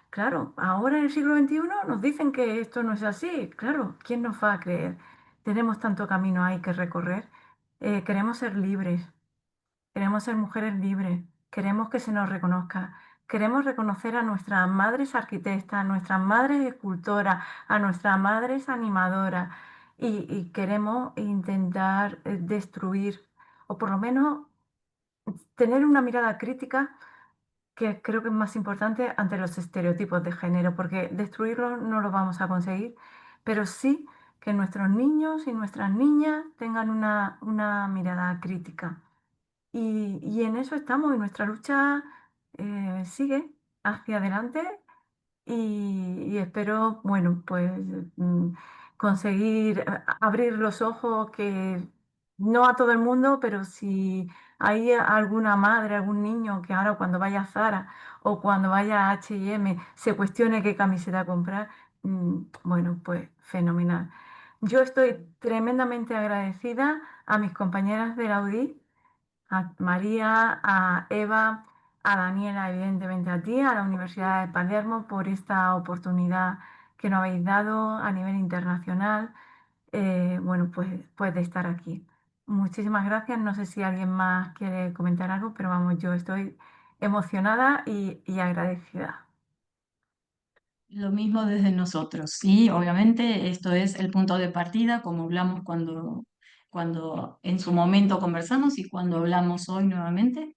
Claro, ahora en el siglo XXI nos dicen que esto no es así. Claro, ¿quién nos va a creer? Tenemos tanto camino ahí que recorrer. Queremos ser libres, queremos ser mujeres libres, queremos que se nos reconozca, queremos reconocer a nuestras madres arquitectas, a nuestras madres escultoras, a nuestras madres animadoras y queremos intentar destruir o por lo menos tener una mirada crítica que creo que es más importante ante los estereotipos de género, porque destruirlos no lo vamos a conseguir, pero sí que nuestros niños y nuestras niñas tengan una mirada crítica. Y en eso estamos, y nuestra lucha sigue hacia adelante y espero, bueno, pues conseguir abrir los ojos que no a todo el mundo, pero si hay alguna madre, algún niño que ahora cuando vaya a Zara o cuando vaya a H&M se cuestione qué camiseta comprar, bueno, pues fenomenal. Yo estoy tremendamente agradecida a mis compañeras de la UDI, a María, a Eva, a Daniela, evidentemente a ti, a la Universidad de Palermo por esta oportunidad que nos habéis dado a nivel internacional, bueno, pues de estar aquí. Muchísimas gracias. No sé si alguien más quiere comentar algo, pero vamos, yo estoy emocionada y agradecida. Lo mismo desde nosotros, sí, obviamente esto es el punto de partida, como hablamos cuando en su momento conversamos y cuando hablamos hoy nuevamente.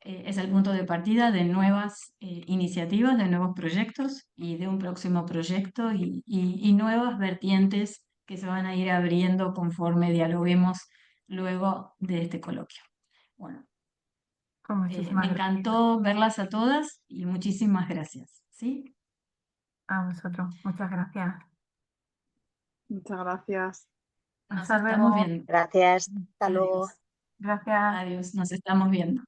Es el punto de partida de nuevas iniciativas, de nuevos proyectos y de un próximo proyecto y nuevas vertientes que se van a ir abriendo conforme dialoguemos luego de este coloquio. Bueno, Pues me muchísimas gracias encantó verlas a todas y muchísimas gracias, ¿sí? a vosotros. Muchas gracias. Muchas gracias. Nos Hasta estamos luego. viendo. Gracias. Hasta luego. Adiós. Gracias. Adiós, nos estamos viendo.